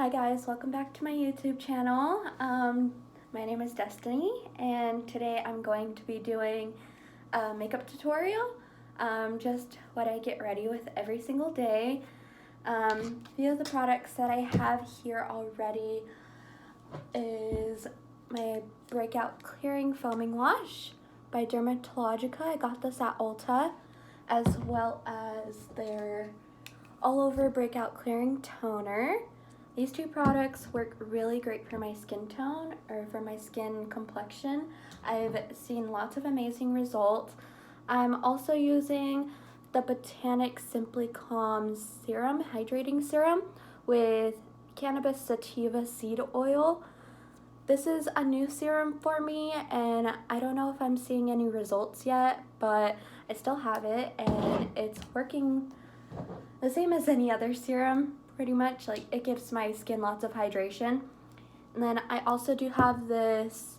Hi guys, welcome back to my YouTube channel. My name is Destiny, and today I'm going to be doing a makeup tutorial, just what I get ready with every single day. A few of the products that I have here already is my Breakout Clearing Foaming Wash by Dermatologica. I got this at Ulta, as well as their All Over Breakout Clearing Toner. These two products work really great for my skin tone or for my skin complexion. I've seen lots of amazing results. I'm also using the Botanic Simply Calm Serum, Hydrating Serum with Cannabis Sativa Seed Oil. This is a new serum for me, and I don't know if I'm seeing any results yet, but I still have it, and it's working the same as any other serum. Pretty much, like, it gives my skin lots of hydration. And then I also do have this,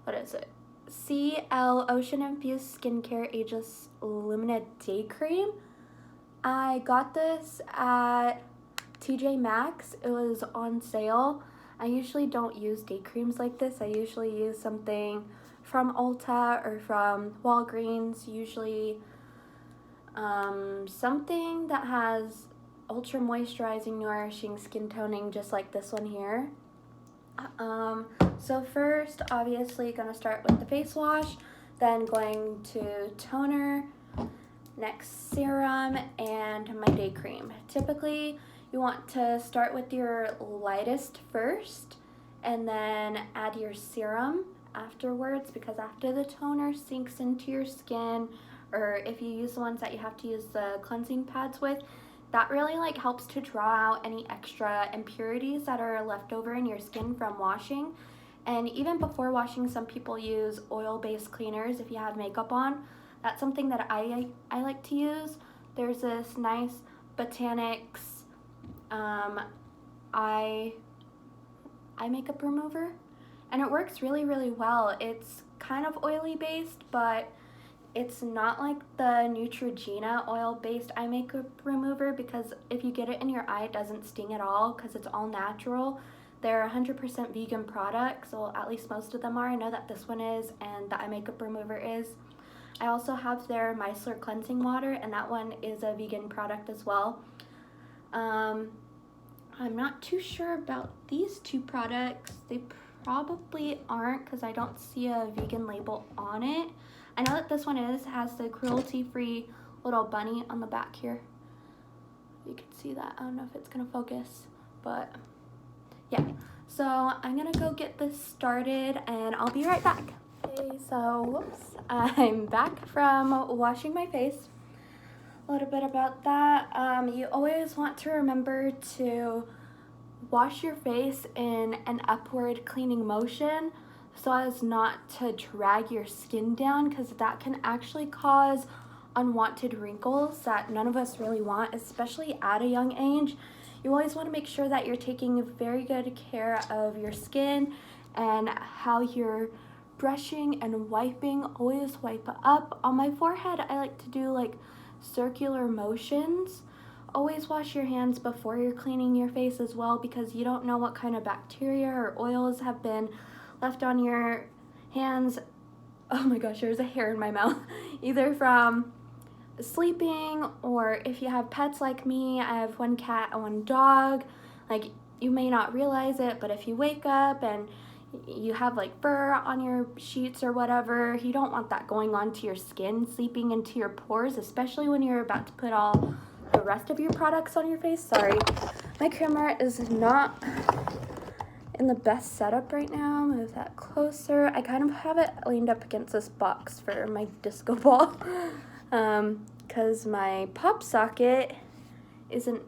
what is it? CL Ocean Infused Skincare Ageless Lumina Day Cream. I got this at TJ Maxx. It was on sale. I usually don't use day creams like this. I usually use something from Ulta or from Walgreens, usually something that has ultra moisturizing, nourishing skin toning, just like this one here. So first, obviously, gonna start with the face wash, then going to toner, next serum, and my day cream. Typically, you want to start with your lightest first, and then add your serum afterwards, because after the toner sinks into your skin, or if you use the ones that you have to use the cleansing pads with, that really helps to draw out any extra impurities that are left over in your skin from washing. And even before washing, some people use oil-based cleaners if you have makeup on. That's something that I like to use. There's this nice Botanics eye makeup remover, and it works really, really well. It's kind of oily based, but it's not like the Neutrogena oil-based eye makeup remover, because if you get it in your eye, it doesn't sting at all because it's all natural. They're 100% vegan products, well, at least most of them are. I know that this one is, and the eye makeup remover is. I also have their Micellar Cleansing Water, and that one is a vegan product as well. I'm not too sure about these two products. They probably aren't, because I don't see a vegan label on it. I know that this one has the cruelty-free little bunny on the back here. You can see that. I don't know if it's gonna focus, but yeah. So I'm gonna go get this started, and I'll be right back. Okay, so whoops, I'm back from washing my face. A little bit about that. You always want to remember to wash your face in an upward cleaning motion, so as not to drag your skin down, because that can actually cause unwanted wrinkles that none of us really want, especially at a young age. You always want to make sure that you're taking very good care of your skin and how you're brushing and wiping. Always wipe up. On my forehead, I like to do circular motions. Always wash your hands before you're cleaning your face as well, because you don't know what kind of bacteria or oils have been left on your hands. Oh my gosh, there's a hair in my mouth. Either from sleeping, or if you have pets like me, I have one cat and one dog. You may not realize it, but if you wake up and you have fur on your sheets or whatever, you don't want that going onto your skin, seeping into your pores, especially when you're about to put all the rest of your products on your face. Sorry, my camera is not in the best setup right now. Move that closer. I kind of have it leaned up against this box for my disco ball, because my pop socket isn't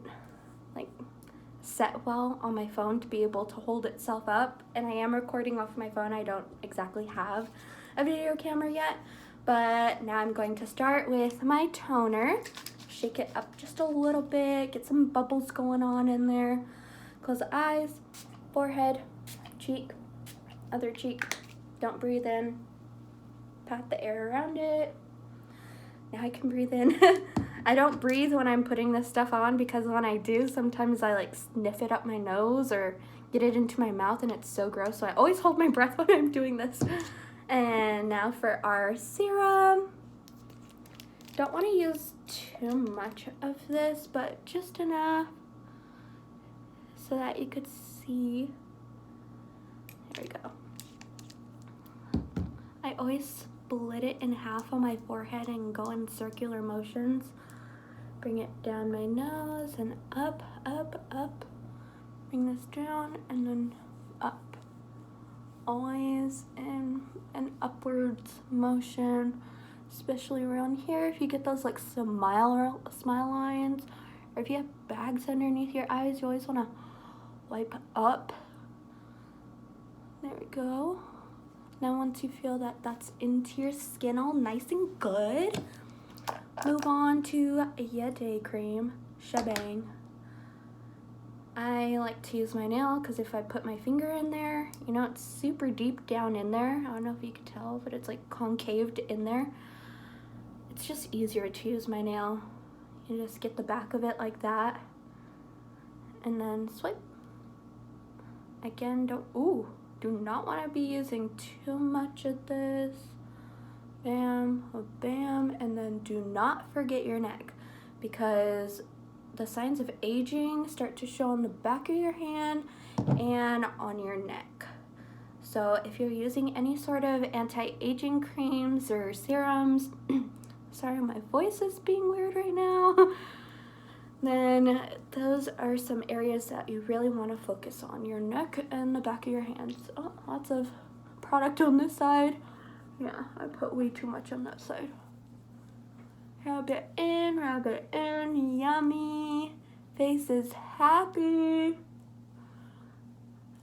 set well on my phone to be able to hold itself up, and I am recording off my phone. I don't exactly have a video camera yet, but now I'm going to start with my toner. Shake it up just a little bit, get some bubbles going on in there. Close the eyes, forehead, cheek, other cheek. Don't breathe in. Pat the air around it. Now I can breathe in. I don't breathe when I'm putting this stuff on because when I do, sometimes I like sniff it up my nose or get it into my mouth and it's so gross. So I always hold my breath when I'm doing this. And now for our serum. Don't want to use too much of this, but just enough so that you could see. There we go. I always split it in half on my forehead and go in circular motions. Bring it down my nose and up, up, up. Bring this down and then up. Always in an upwards motion, especially around here. If you get those like smile lines, or if you have bags underneath your eyes, you always want to wipe up. There we go. Now once you feel that that's into your skin all nice and good, move on to your day cream. Shebang. I like to use my nail because if I put my finger in there, you know, it's super deep down in there. I don't know if you can tell, but it's like concaved in there. It's just easier to use my nail. You just get the back of it like that and then swipe. Again, do not want to be using too much of this. Bam, bam, and then do not forget your neck because the signs of aging start to show on the back of your hand and on your neck. So if you're using any sort of anti-aging creams or serums, sorry, my voice is being weird right now, then those are some areas that you really want to focus on, your neck and the back of your hands. Oh, lots of product on this side. Yeah, I put way too much on that side. Rub it in, yummy. Face is happy.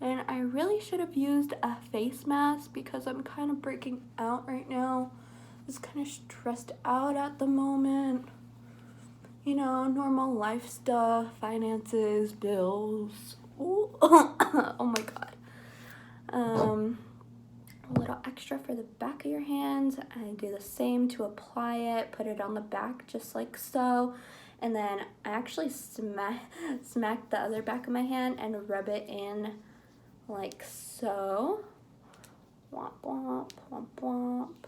And I really should have used a face mask because I'm kind of breaking out right now. Just kind of stressed out at the moment. You know, normal life stuff, finances, bills. Ooh. Oh my God. A little extra for the back of your hands. I do the same to apply it, put it on the back just like so, and then I actually smack the other back of my hand and rub it in like so. Womp womp, womp womp.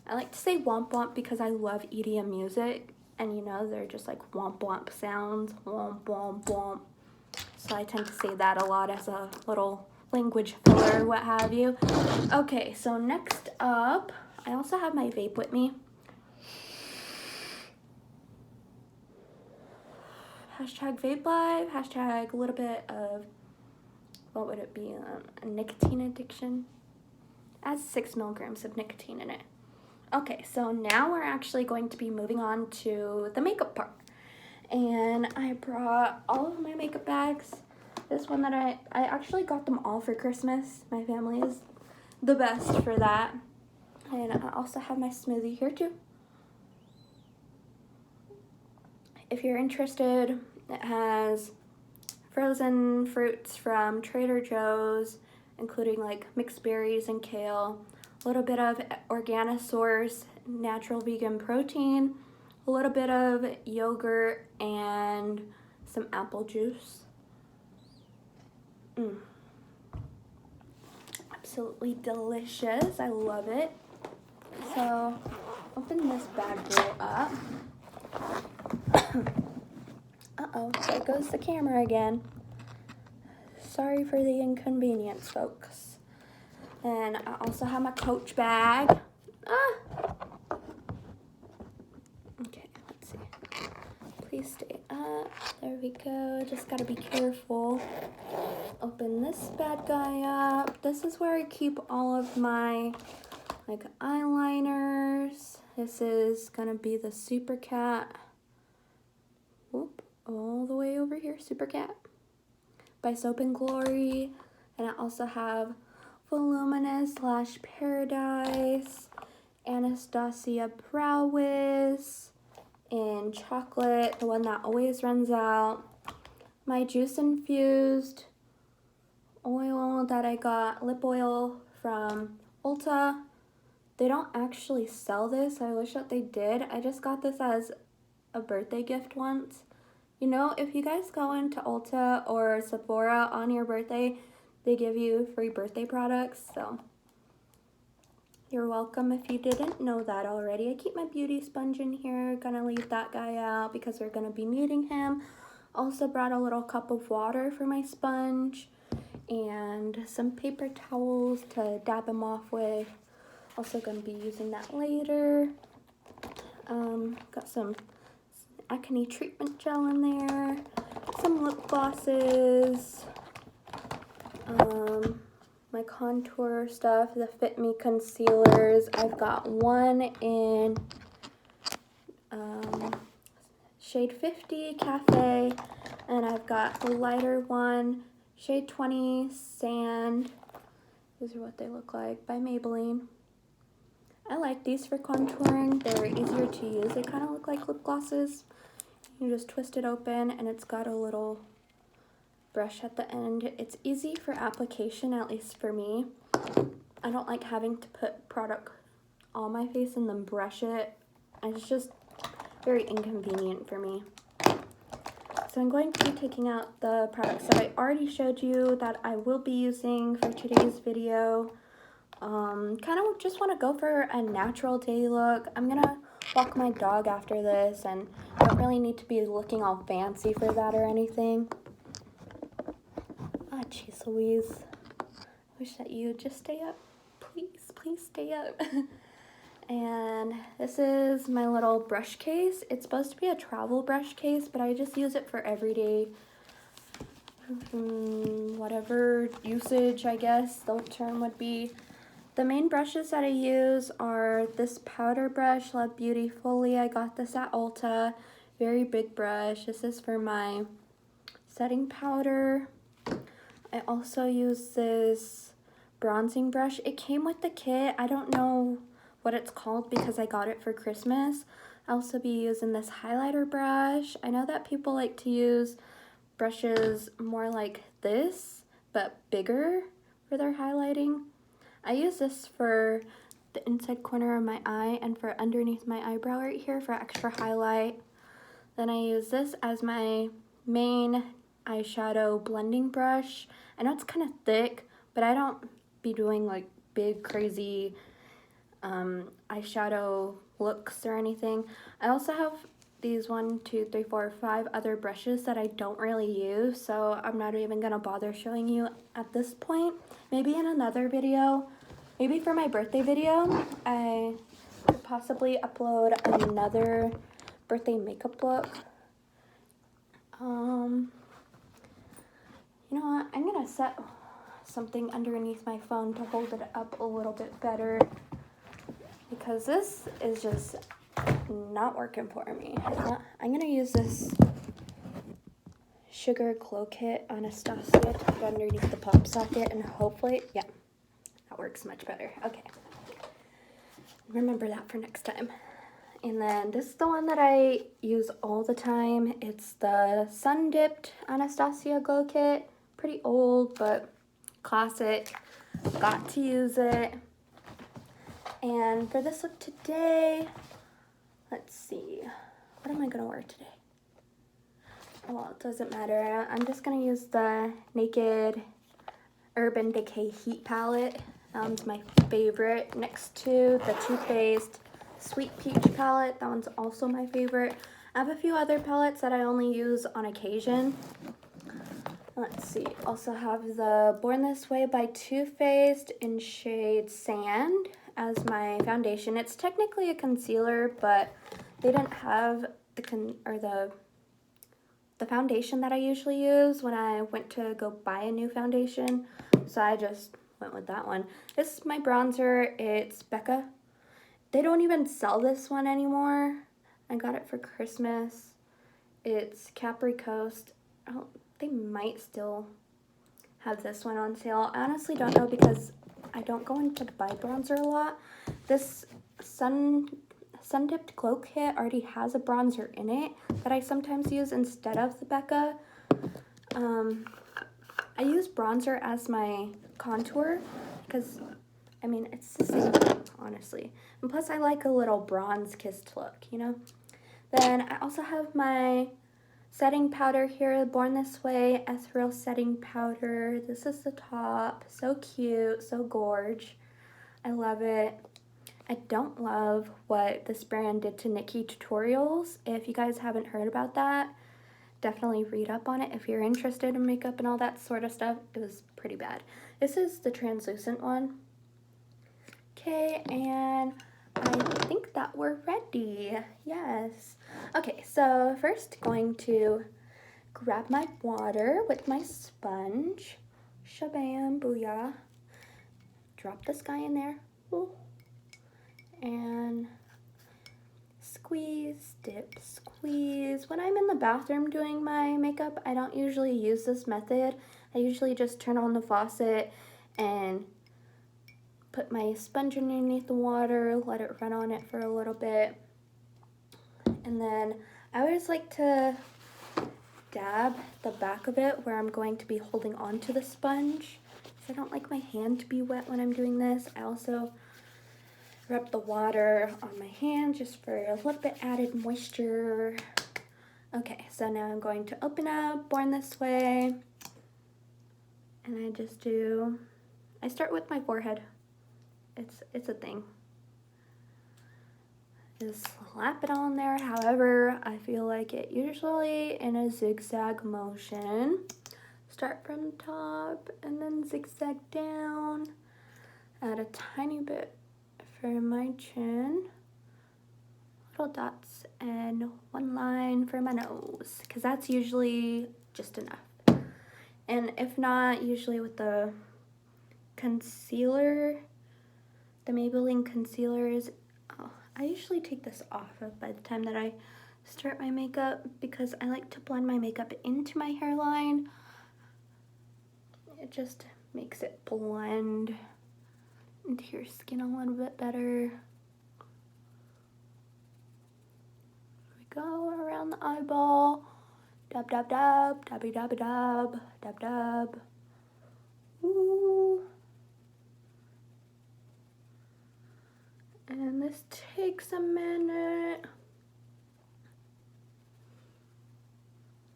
I like to say womp womp because I love EDM music, and you know, they're just like womp womp sounds, womp womp womp. So I tend to say that a lot as a little language filler, what have you. Okay, so next up, I also have my vape with me. Hashtag vape life, hashtag a little bit of, what would it be, a nicotine addiction. It has 6 milligrams of nicotine in it. Okay, so now we're actually going to be moving on to the makeup part. And I brought all of my makeup bags. This one that I actually got them all for Christmas. My family is the best for that. And I also have my smoothie here too. If you're interested, it has frozen fruits from Trader Joe's, including like mixed berries and kale, a little bit of Organisource natural vegan protein, a little bit of yogurt, and some apple juice. Absolutely delicious. I love it. So open this bad boy up. Uh-oh, there goes the camera again. Sorry for the inconvenience, folks. And I also have my Coach bag. Okay, let's see. Please stay up. There we go. Just gotta be careful. Open this bad guy up. This is where I keep all of my like eyeliners. This is gonna be the Super Cat. Whoop, all the way over here, Super Cat by Soap and Glory. And I also have Voluminous / Paradise, Anastasia Brow Wiz in chocolate, the one that always runs out. My juice infused oil that I got, lip oil from Ulta, They don't actually sell this. I wish that they did. I just got this as a birthday gift once. You know, if you guys go into Ulta or Sephora on your birthday, they give you free birthday products, so you're welcome if you didn't know that already. I keep my beauty sponge in here. Gonna leave that guy out because we're gonna be needing him. Also brought a little cup of water for my sponge and some paper towels to dab him off with. Also gonna be using that later. Got some acne treatment gel in there, some lip glosses, my contour stuff, the Fit Me concealers. I've got one in shade 50 Cafe, and I've got a lighter one, shade 20 Sand. These are what they look like, by Maybelline. I like these for contouring. They're easier to use. They kind of look like lip glosses. You just twist it open and it's got a little brush at the end. It's easy for application, at least for me. I don't like having to put product on my face and then brush it. It's just very inconvenient for me. So I'm going to be taking out the products that I already showed you that I will be using for today's video. Kind of just want to go for a natural day look. I'm gonna walk my dog after this, and I don't really need to be looking all fancy for that or anything. Ah, jeez Louise. Wish that you would just stay up. Please stay up. And this is my little brush case. It's supposed to be a travel brush case, but I just use it for everyday, whatever usage, I guess the term would be. The main brushes that I use are this powder brush, Love Beautifully. I got this at Ulta. Very big brush. This is for my setting powder. I also use this bronzing brush. It came with the kit. I don't know what it's called because I got it for Christmas. I'll also be using this highlighter brush. I know that people like to use brushes more like this, but bigger for their highlighting. I use this for the inside corner of my eye and for underneath my eyebrow right here for extra highlight. Then I use this as my main eyeshadow blending brush. I know it's kind of thick, but I don't be doing like big crazy eyeshadow looks or anything. I also have these 1, 2, 3, 4, 5 other brushes that I don't really use, so I'm not even gonna bother showing you at this point. Maybe in another video, maybe for my birthday video, I could possibly upload another birthday makeup look. You know what, I'm gonna set something underneath my phone to hold it up a little bit better because this is just not working for me. I'm gonna use this Sugar Glow Kit Anastasia to put underneath the pop socket, and hopefully, yeah, that works much better. Okay, remember that for next time. And then this is the one that I use all the time. It's the Sun Dipped Anastasia Glow Kit. Pretty old, but classic. Got to use it. And for this look today, let's see, what am I gonna wear today? Well, it doesn't matter. I'm just gonna use the Naked Urban Decay Heat Palette. That one's my favorite, next to the Too Faced Sweet Peach palette. That one's also my favorite. I have a few other palettes that I only use on occasion. Let's see, also have the Born This Way by Too Faced in shade Sand as my foundation. It's technically a concealer, but they didn't have the foundation that I usually use when I went to go buy a new foundation, so I just went with that one. This is my bronzer. It's Becca. They don't even sell this one anymore. I got it for Christmas. It's Capri Coast. Oh, they might still have this one on sale. I honestly don't know because I don't go in to buy bronzer a lot. This Sun Dipped Glow Kit already has a bronzer in it that I sometimes use instead of the Becca. I use bronzer as my contour because, I mean, it's the same. honestly. And plus I like a little bronze kissed look, you know? Then I also have my setting powder here, Born This Way Ethereal Setting Powder. This is the top. So cute, so gorge. I love it. I don't love what this brand did to NikkieTutorials. Tutorials. If you guys haven't heard about that, definitely read up on it if you're interested in makeup and all that sort of stuff. It was pretty bad. This is the translucent one. Okay, and I think that we're ready. Yes. Okay, so first going to grab my water with my sponge. Shabam, booyah. Drop this guy in there. Ooh. And squeeze, dip, squeeze. When I'm in the bathroom doing my makeup, I don't usually use this method. I usually just turn on the faucet and put my sponge underneath the water, let it run on it for a little bit. And then I always like to dab the back of it where I'm going to be holding on to the sponge. So I don't like my hand to be wet when I'm doing this. I also rub the water on my hand just for a little bit added moisture. Okay, so now I'm going to open up Born This Way. And I start with my forehead. It's a thing. Just slap it on there however I feel like it, usually in a zigzag motion. Start from the top and then zigzag down. Add a tiny bit for my chin, little dots, and one line for my nose, because that's usually just enough. And if not, usually with the concealer, the Maybelline concealers, I usually take this off by the time that I start my makeup because I like to blend my makeup into my hairline. It just makes it blend into your skin a little bit better. We go around the eyeball. Dab, dab, dab, dabby, dabby, dab, dab, dab. Ooh. And this takes a minute.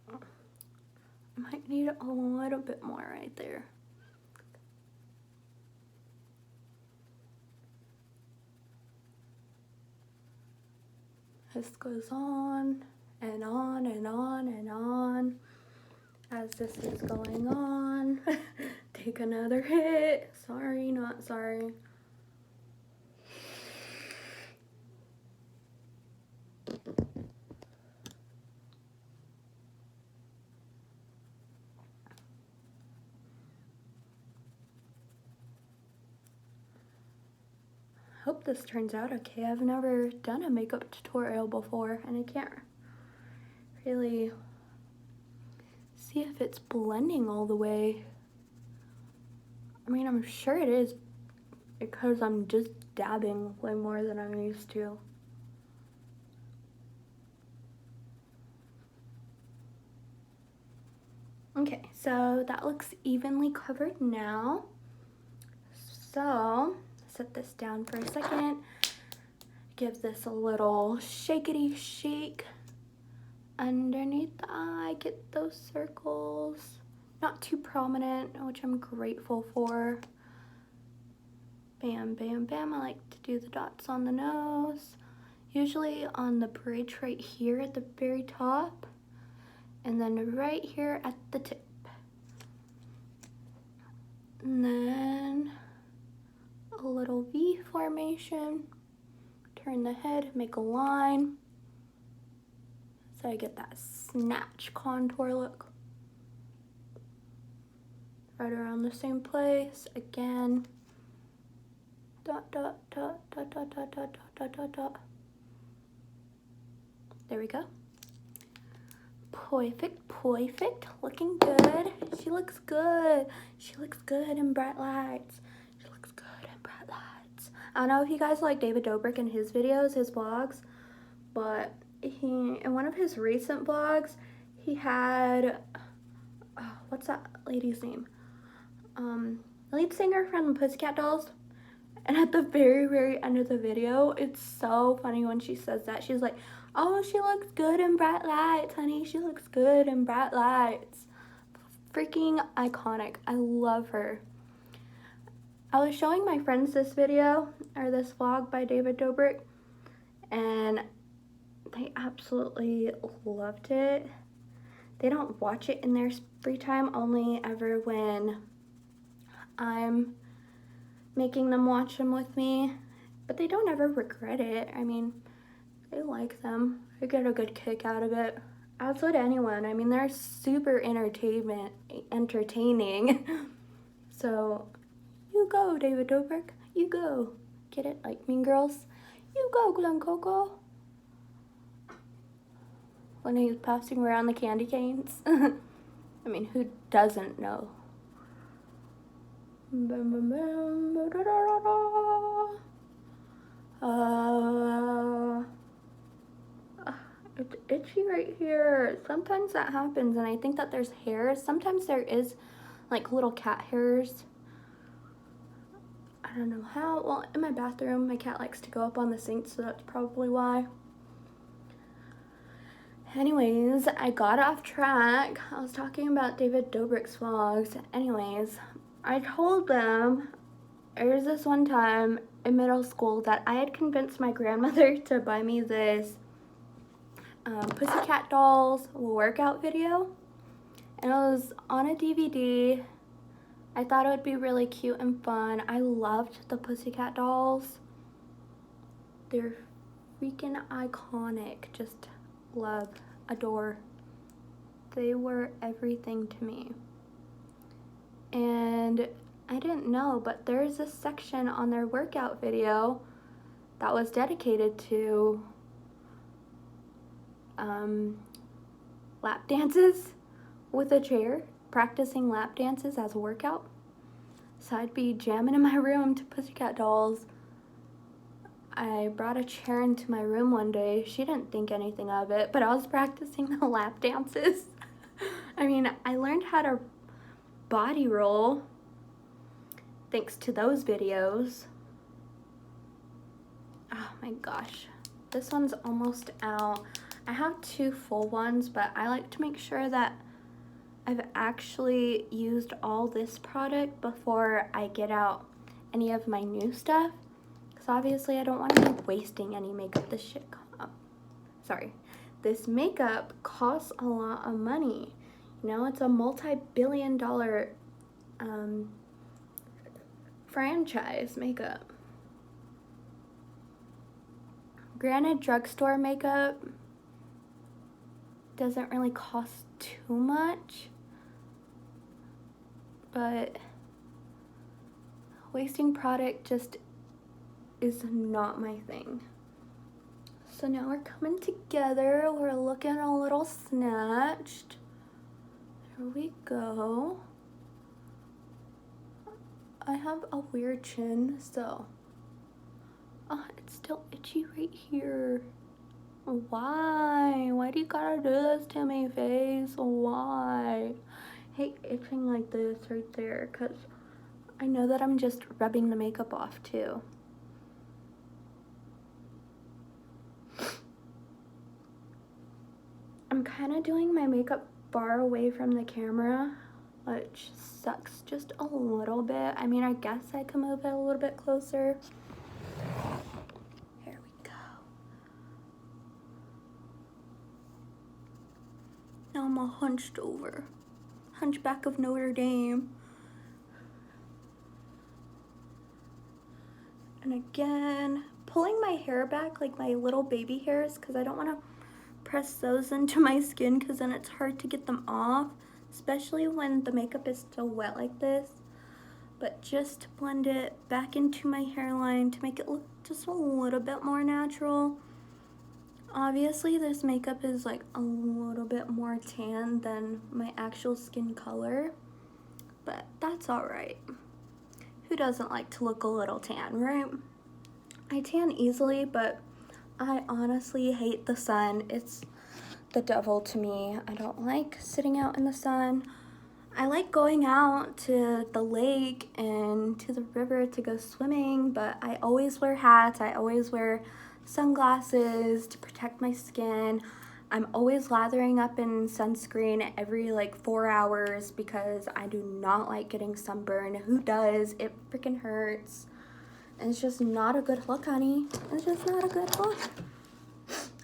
I might need a little bit more right there. This goes on and on and on and on. As this is going on, take another hit. Sorry, not sorry. Hope this turns out okay. I've never done a makeup tutorial before and I can't really see if it's blending all the way. I mean, I'm sure it is because I'm just dabbing way more than I'm used to. Okay, so that looks evenly covered now. So, set this down for a second. Give this a little shakety shake underneath the eye. Get those circles. Not too prominent, which I'm grateful for. Bam, bam, bam. I like to do the dots on the nose. Usually on the bridge right here at the very top. And then right here at the tip. And then a little V formation. Turn the head, make a line. So I get that snatch contour look. Right around the same place. Again. Dot, dot, dot, dot, dot, dot, dot, dot, dot, dot. There we go. Perfect, perfect. Looking good. She looks good. She looks good in bright lights. She looks good in bright lights. I don't know if you guys like David Dobrik and his videos, his vlogs, but in one of his recent vlogs, he had, what's that lady's name? Lead singer from the Pussycat Dolls. And at the very, very end of the video, it's so funny when she says that. She's like, oh, she looks good in bright lights, honey. She looks good in bright lights. Freaking iconic. I love her. I was showing my friends this video, or this vlog by David Dobrik, and they absolutely loved it. They don't watch it in their free time, only ever when I'm making them watch them with me, but they don't ever regret it. I mean, they like them. They get a good kick out of it. As would anyone. I mean, they're super entertaining. So, you go, David Dobrik. You go. Get it? Like Mean Girls? You go, Glen Coco. When he was passing around the candy canes. I mean, who doesn't know? It's itchy right here. Sometimes that happens, and I think that there's hairs. Sometimes there is like little cat hairs. I don't know how. Well, in my bathroom, my cat likes to go up on the sink, so that's probably why. Anyways, I got off track. I was talking about David Dobrik's vlogs. Anyways, I told them there was this one time in middle school that I had convinced my grandmother to buy me this Pussycat Dolls workout video. And it was on a DVD. I thought it would be really cute and fun. I loved the Pussycat Dolls. They're freaking iconic. Just love, adore. They were everything to me. And I didn't know, but there's a section on their workout video that was dedicated to lap dances with a chair, practicing lap dances as a workout. So I'd be jamming in my room to Pussycat Dolls. I brought a chair into my room one day. She didn't think anything of it, but I was practicing the lap dances. I mean, I learned how to body roll thanks to those videos. Oh my gosh, this one's almost out. I have 2 full ones, but I like to make sure that I've actually used all this product before I get out any of my new stuff. Because obviously I don't want to be wasting any makeup. This makeup costs a lot of money. You know, it's a multi-billion-dollar franchise makeup. Granted, drugstore makeup doesn't really cost too much, but wasting product just is not my thing. So now we're coming together. We're looking a little snatched. Here we go. I have a weird chin, so it's still itchy right here. Why? Why do you gotta do this to me, face? Why? I hate itching like this right there, because I know that I'm just rubbing the makeup off too. I'm kind of doing my makeup far away from the camera, which sucks just a little bit. I mean, I guess I can move it a little bit closer. Here we go. Now I'm all hunched over. Hunchback of Notre Dame. And again, pulling my hair back, like my little baby hairs, because I don't want to press those into my skin, because then it's hard to get them off, especially when the makeup is still wet like this. But just blend it back into my hairline to make it look just a little bit more natural. Obviously, this makeup is like a little bit more tan than my actual skin color, but that's alright. Who doesn't like to look a little tan, right? I tan easily, but I honestly hate the sun. It's the devil to me. I don't like sitting out in the sun. I like going out to the lake and to the river to go swimming, but I always wear hats. I always wear sunglasses to protect my skin. I'm always lathering up in sunscreen every like 4 hours because I do not like getting sunburned. Who does? It freaking hurts. And it's just not a good look, honey. It's just not a good look.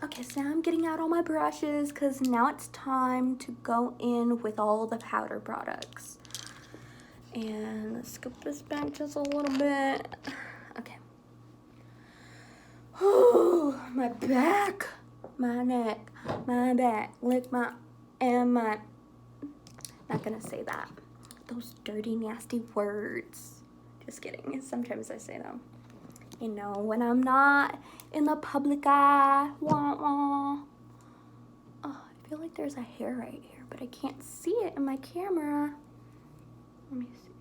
Okay, so now I'm getting out all my brushes because now it's time to go in with all the powder products. And let's scoop this back just a little bit. Okay. Oh, my back, my neck, my back, lick my, and my, not gonna say that. Those dirty, nasty words. Just kidding. Sometimes I say them. You know, when I'm not in the public eye. Wah, wah. Oh, I feel like there's a hair right here, but I can't see it in my camera. Let me see.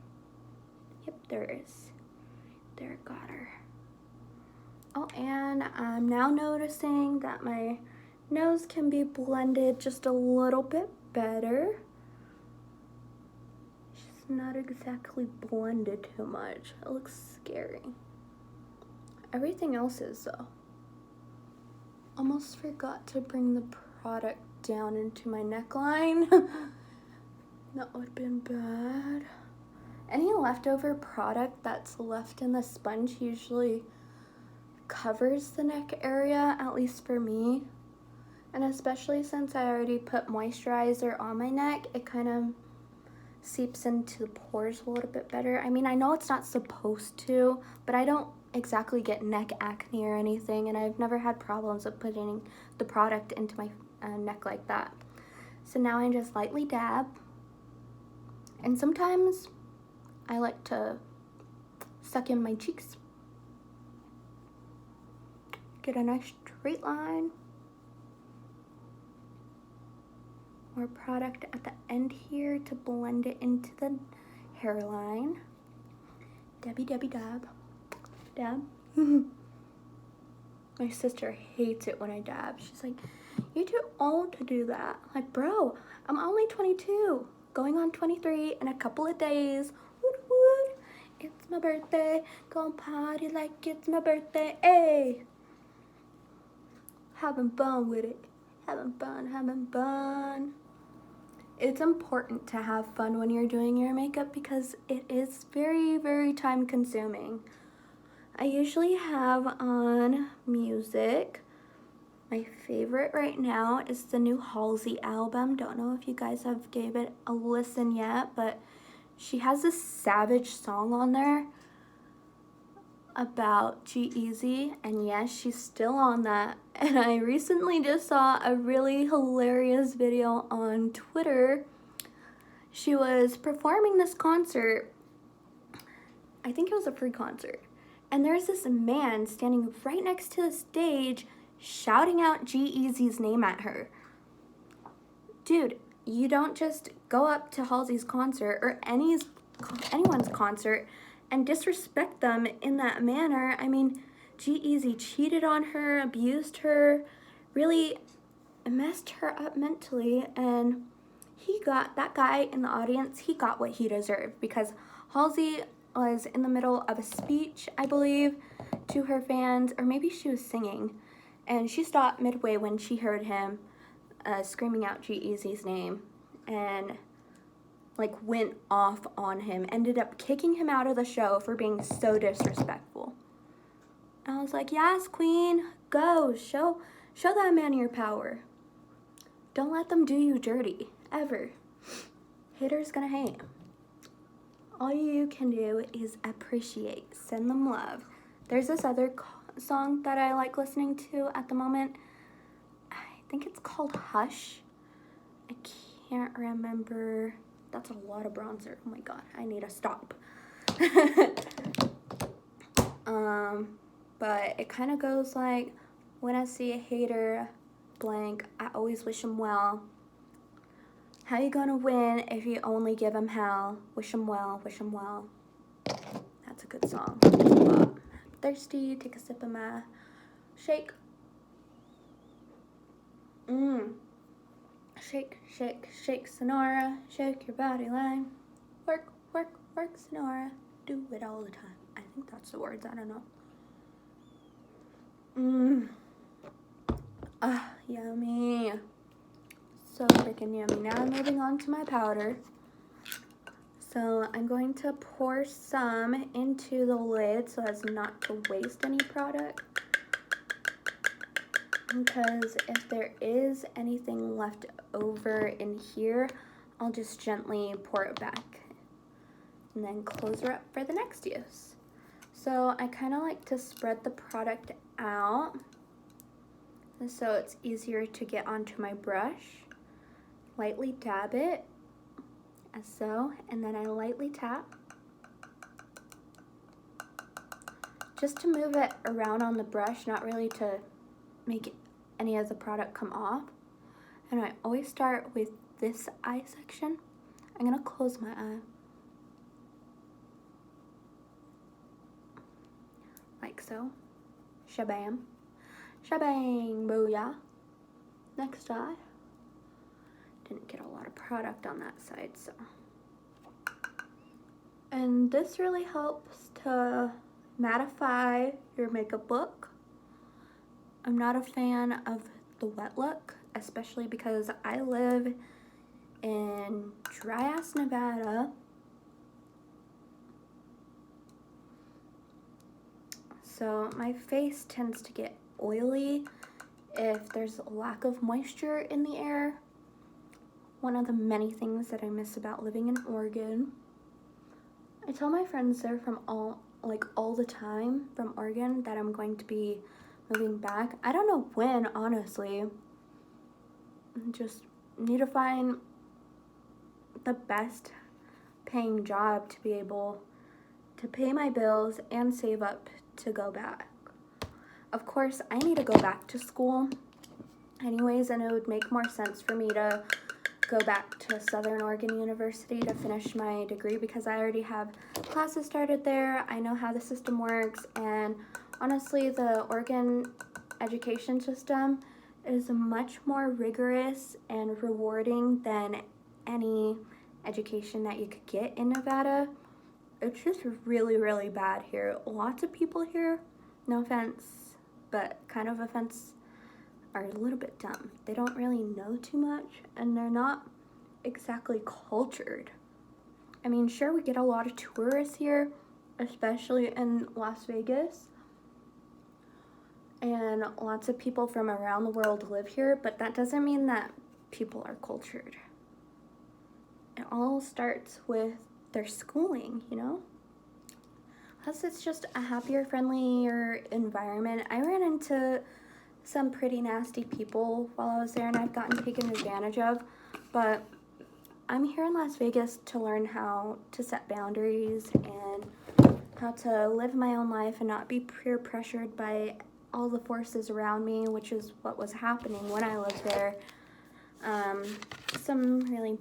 Yep, there is. There, got her. Oh, and I'm now noticing that my nose can be blended just a little bit better. It's not exactly blended too much. It looks scary. Everything else is though. Almost forgot to bring the product down into my neckline. That would have been bad. Any leftover product that's left in the sponge usually covers the neck area, at least for me. And especially since I already put moisturizer on my neck, it kind of seeps into the pores a little bit better. I mean, I know it's not supposed to, but I don't exactly get neck acne or anything, and I've never had problems with putting the product into my neck like that. So now I just lightly dab, and sometimes I like to suck in my cheeks. Get a nice straight line. More product at the end here to blend it into the hairline. Dabby dabby dab. Dab. My sister hates it when I dab. She's like, you're too old to do that. I'm like, bro, I'm only 22, going on 23 in a couple of days. Woot woot. It's my birthday. Gonna party like it's my birthday. Hey. Having fun with it. Having fun, having fun. It's important to have fun when you're doing your makeup because it is very, very time consuming. I usually have on music. My favorite right now is the new Halsey album. Don't know if you guys have gave it a listen yet, but she has this Savage song on there about G-Eazy, and yes, she's still on that. And I recently just saw a really hilarious video on Twitter. She was performing this concert. I think it was a free concert. And there's this man standing right next to the stage shouting out G-Eazy's name at her. Dude, you don't just go up to Halsey's concert or anyone's concert and disrespect them in that manner. I mean, G-Eazy cheated on her, abused her, really messed her up mentally, and that guy in the audience, he got what he deserved because Halsey was in the middle of a speech, I believe, to her fans, or maybe she was singing, and she stopped midway when she heard him screaming out G-Eazy's name, and like went off on him, ended up kicking him out of the show for being so disrespectful. I was like, yes, queen, go, show that man your power. Don't let them do you dirty, ever. Haters gonna hate. All you can do is appreciate, send them love. There's this other song that I like listening to at the moment. I think it's called Hush. I can't remember. That's a lot of bronzer. Oh my god, I need to stop. But it kind of goes like, when I see a hater, blank, I always wish him well. How you gonna win if you only give him hell? Wish him well, wish him well. That's a good song. Thirsty, take a sip of my shake. Shake, shake, shake, Sonora. Shake your body line. Work, work, work, Sonora. Do it all the time. I think that's the words. I don't know. Yummy. So freaking yummy. Now I'm moving on to my powder. So I'm going to pour some into the lid so as not to waste any product. Because if there is anything left over in here, I'll just gently pour it back and then close her up for the next use. So I kind of like to spread the product out so it's easier to get onto my brush. Lightly dab it, as so, and then I lightly tap. Just to move it around on the brush, not really to make any of the product come off. And I always start with this eye section. I'm gonna close my eye. Like so. Shabam. Shabang, booyah. Next eye. Didn't get a lot of product on that side, so. And this really helps to mattify your makeup look. I'm not a fan of the wet look, especially because I live in dry-ass Nevada. So my face tends to get oily if there's a lack of moisture in the air. One of the many things that I miss about living in Oregon. I tell my friends they're from all the time from Oregon that I'm going to be moving back. I don't know when, honestly. Just need to find the best paying job to be able to pay my bills and save up to go back. Of course, I need to go back to school anyways, and it would make more sense for me to go back to Southern Oregon University to finish my degree because I already have classes started there. I know how the system works, and honestly, the Oregon education system is much more rigorous and rewarding than any education that you could get in Nevada. It's just really, really bad here. Lots of people here, no offense, but kind of offense, are a little bit dumb. They don't really know too much, and they're not exactly cultured. I mean, sure, we get a lot of tourists here, especially in Las Vegas, and lots of people from around the world live here, but that doesn't mean that people are cultured. It all starts with their schooling, you know? Plus, it's just a happier, friendlier environment. I ran into some pretty nasty people while I was there, and I've gotten taken advantage of, but I'm here in Las Vegas to learn how to set boundaries and how to live my own life and not be peer pressured by all the forces around me, which is what was happening when I lived there. Some really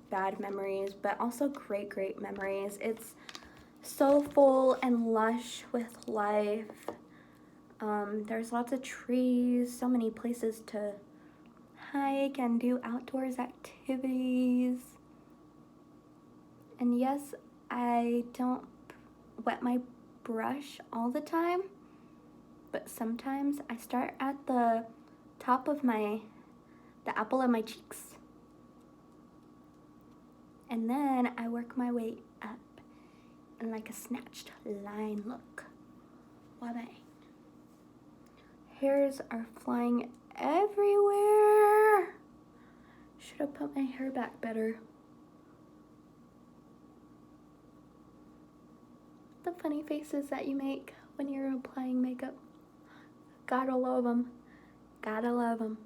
bad memories, but also great, great memories. It's so full and lush with life. There's lots of trees, so many places to hike and do outdoors activities. And yes, I don't wet my brush all the time, but sometimes I start at the top of the apple of my cheeks. And then I work my way up in like a snatched line look. Why bang. Hairs are flying everywhere. Should have put my hair back better. The funny faces that you make when you're applying makeup. Gotta love them. Gotta love them.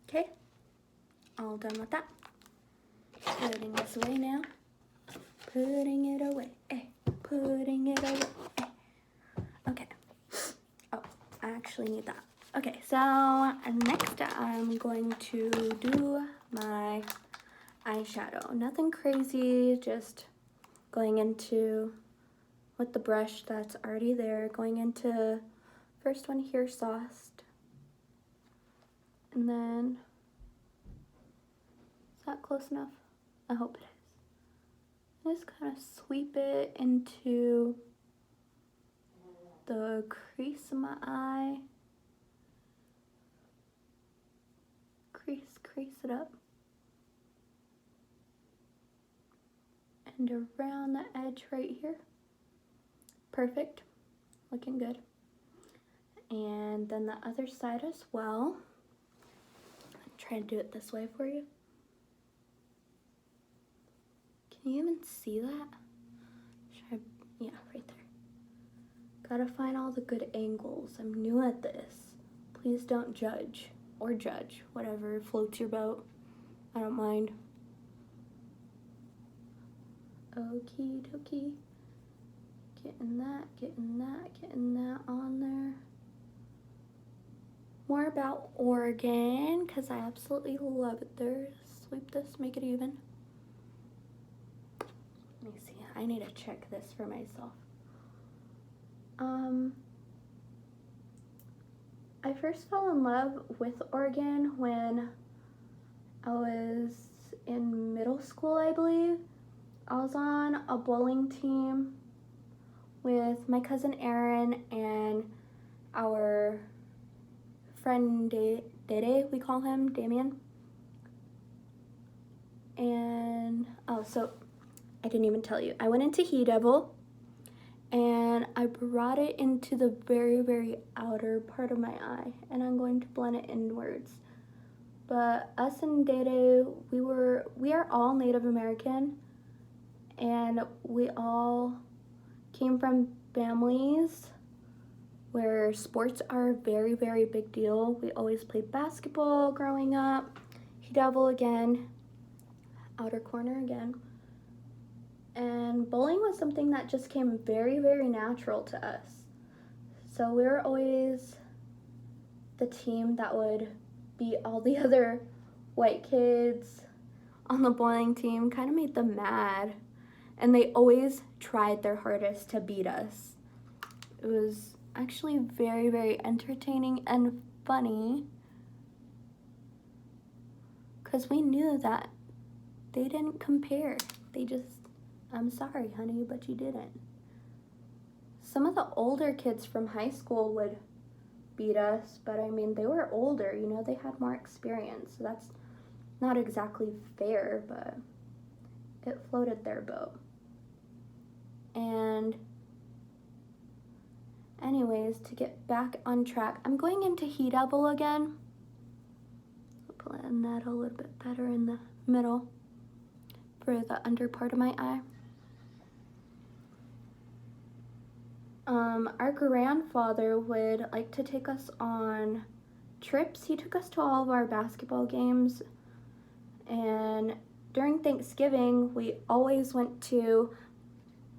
Okay, all done with that. Putting this away now. Putting it away. Putting it away. Okay. Oh, I actually need that. Okay, so next I'm going to do my eyeshadow. Nothing crazy, just going into, with the brush that's already there, going into First one here sauced. And then, is that close enough? I hope it is. Just kind of sweep it into the crease of my eye. Crease it up. And around the edge right here. Perfect. Looking good. And then the other side as well. I'm trying to do it this way for you. Can you even see that? Yeah, right there. Gotta find all the good angles. I'm new at this. Please don't judge. Or judge. Whatever floats your boat. I don't mind. Okie dokie. Getting that on there. More about Oregon, because I absolutely love it there. Sweep this, make it even. Let me see, I need to check this for myself. I first fell in love with Oregon when I was in middle school, I believe. I was on a bowling team with my cousin Aaron and our friend Dede, we call him, Damien. And, oh, so I didn't even tell you. I went into He Devil, and I brought it into the very, very outer part of my eye, and I'm going to blend it inwards. But us and Dede, we are all Native American, and we all came from families where sports are a very, very big deal. We always played basketball growing up. He Devil again, outer corner again. And bowling was something that just came very, very natural to us. So we were always the team that would beat all the other white kids on the bowling team, kind of made them mad. And they always tried their hardest to beat us. It was actually very, very entertaining and funny, because we knew that they didn't compare. They just, I'm sorry, honey, but you didn't. Some of the older kids from high school would beat us, but I mean, they were older, you know, they had more experience. So that's not exactly fair, but it floated their boat. And anyways, to get back on track, I'm going into He Devil again. Blend that a little bit better in the middle for the under part of my eye. Our grandfather would like to take us on trips. He took us to all of our basketball games, and during Thanksgiving, we always went to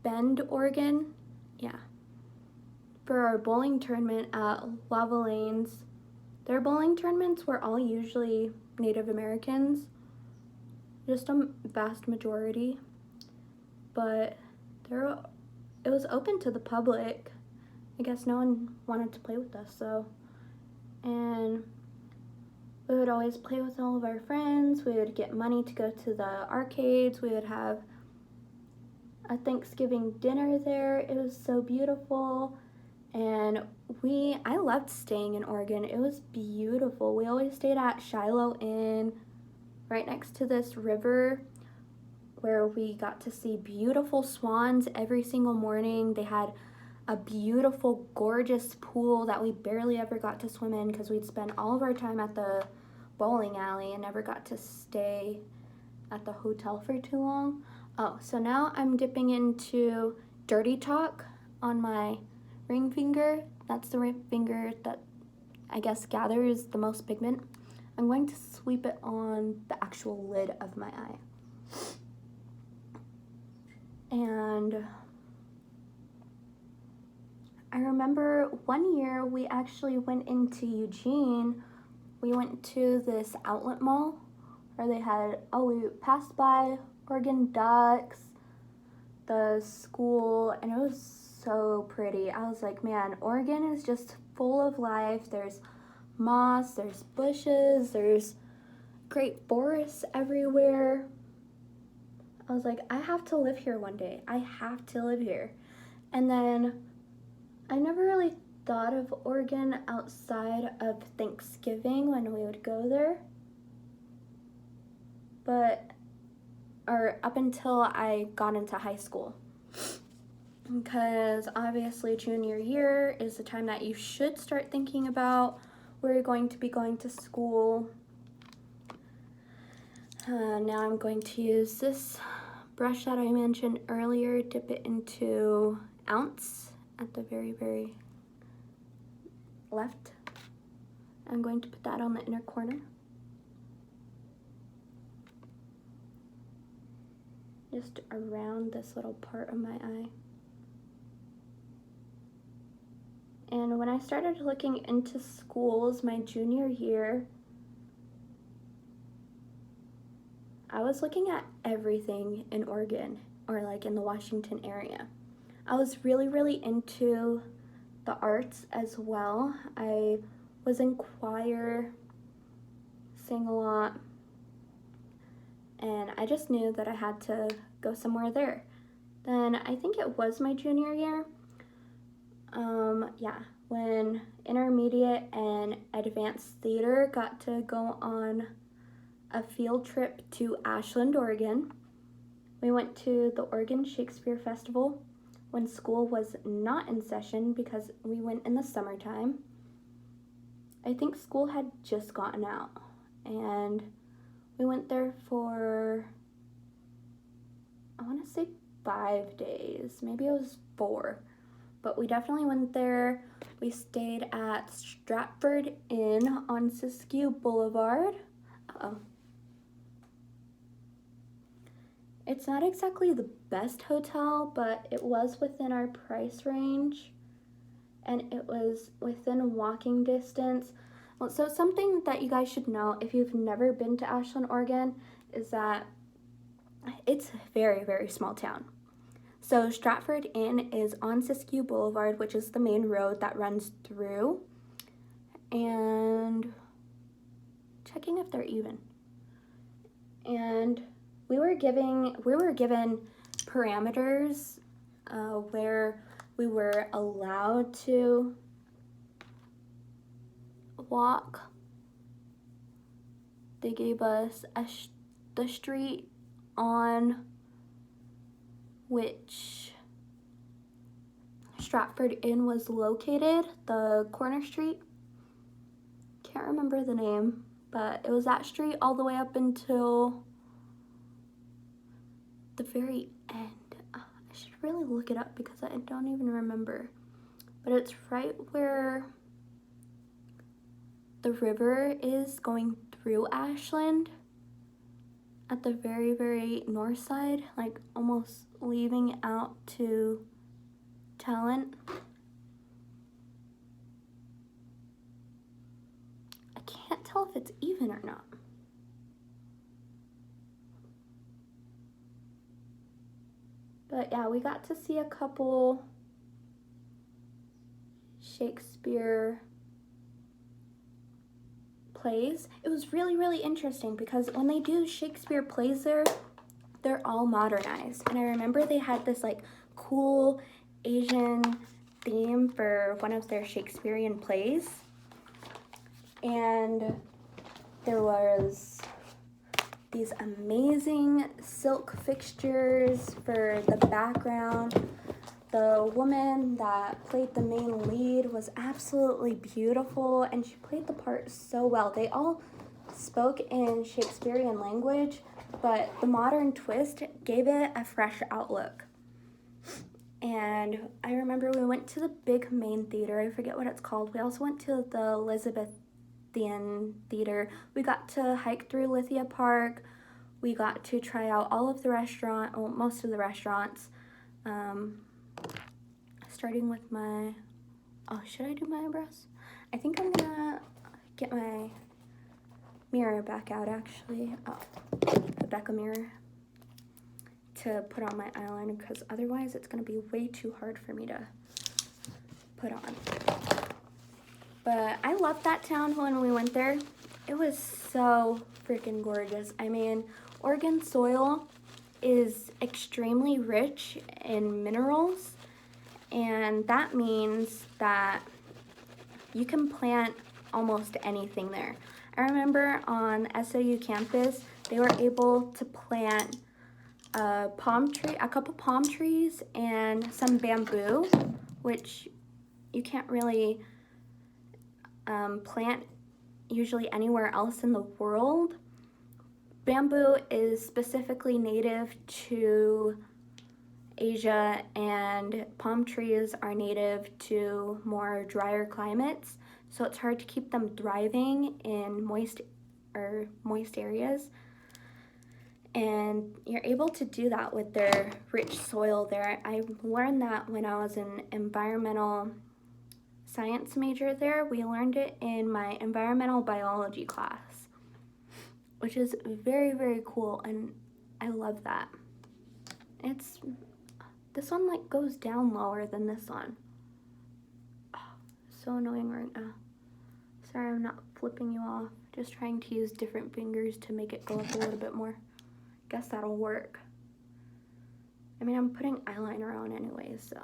Bend, Oregon, for our bowling tournament at Lava Lanes. Their bowling tournaments were all usually Native Americans, just a vast majority, but it was open to the public. I guess no one wanted to play with us, so, and we would always play with all of our friends. We would get money to go to the arcades. We would have a Thanksgiving dinner there. It was so beautiful. And I loved staying in Oregon. It was beautiful. We always stayed at Shiloh Inn, right next to this river, where we got to see beautiful swans every single morning. They had a beautiful, gorgeous pool that we barely ever got to swim in because we'd spend all of our time at the bowling alley and never got to stay at the hotel for too long. Oh, so now I'm dipping into Dirty Talk on my ring finger. That's the ring finger that I guess gathers the most pigment. I'm going to sweep it on the actual lid of my eye. And I remember one year we actually went into Eugene. We went to this outlet mall where they had, we passed by Oregon Ducks, the school, and it was so pretty. I was like, man, Oregon is just full of life. There's moss, there's bushes, there's great forests everywhere. I was like, I have to live here one day. I have to live here. And then I never really thought of Oregon outside of Thanksgiving when we would go there. Or up until I got into high school. Because obviously junior year is the time that you should start thinking about where you're going to be going to school. Now I'm going to use this brush that I mentioned earlier, dip it into ounce at the very, very left. I'm going to put that on the inner corner. Just around this little part of my eye. And when I started looking into schools my junior year, I was looking at everything in Oregon, or like in the Washington area. I was really, really into the arts as well. I was in choir, sang a lot, and I just knew that I had to go somewhere there. Then I think it was my junior year, when intermediate and advanced theater got to go on a field trip to Ashland, Oregon. We went to the Oregon Shakespeare Festival when school was not in session because we went in the summertime. I think school had just gotten out, and we went there for, I want to say 5 days, maybe it was 4, but we definitely went there. We stayed at Stratford Inn on Siskiyou Boulevard. It's not exactly the best hotel, but it was within our price range, and it was within walking distance. Well, so something that you guys should know if you've never been to Ashland, Oregon, is that it's a very, very small town. So Stratford Inn is on Siskiyou Boulevard, which is the main road that runs through, and checking if they're even. And we were given parameters where we were allowed to walk. They gave us the street on which Stratford Inn was located, the corner street. Can't remember the name, but it was that street all the way up until the very end. I should really look it up because I don't even remember. But it's right where the river is going through Ashland at the very, very north side, like almost leaving out to Talent. I can't tell if it's even or not. But yeah, we got to see a couple Shakespeare plays. It was really, really interesting because when they do Shakespeare plays there, they're all modernized. And I remember they had this like cool Asian theme for one of their Shakespearean plays. And there was these amazing silk fixtures for the background. The woman that played the main lead was absolutely beautiful, and she played the part so well. They all spoke in Shakespearean language, but the modern twist gave it a fresh outlook. And I remember we went to the big main theater. I forget what it's called. We also went to the Elizabethan Theater. We got to hike through Lithia Park. We got to try out all of the most of the restaurants. Starting with should I do my eyebrows? I think I'm gonna get my mirror back out actually. The Becca mirror to put on my eyeliner because otherwise it's gonna be way too hard for me to put on. But I loved that town when we went there. It was so freaking gorgeous. I mean, Oregon soil is extremely rich in minerals, and that means that you can plant almost anything there. I remember on SOU campus, they were able to plant a couple palm trees and some bamboo, which you can't really plant usually anywhere else in the world. Bamboo is specifically native to Asia, and palm trees are native to more drier climates, so it's hard to keep them thriving in moist areas. And you're able to do that with their rich soil there. I learned that when I was an environmental science major there. We learned it in my environmental biology class, which is very, very cool, and I love that. This one like goes down lower than this one. Oh, so annoying right now. Sorry, I'm not flipping you off. Just trying to use different fingers to make it go up a little bit more. Guess that'll work. I mean, I'm putting eyeliner on anyway, so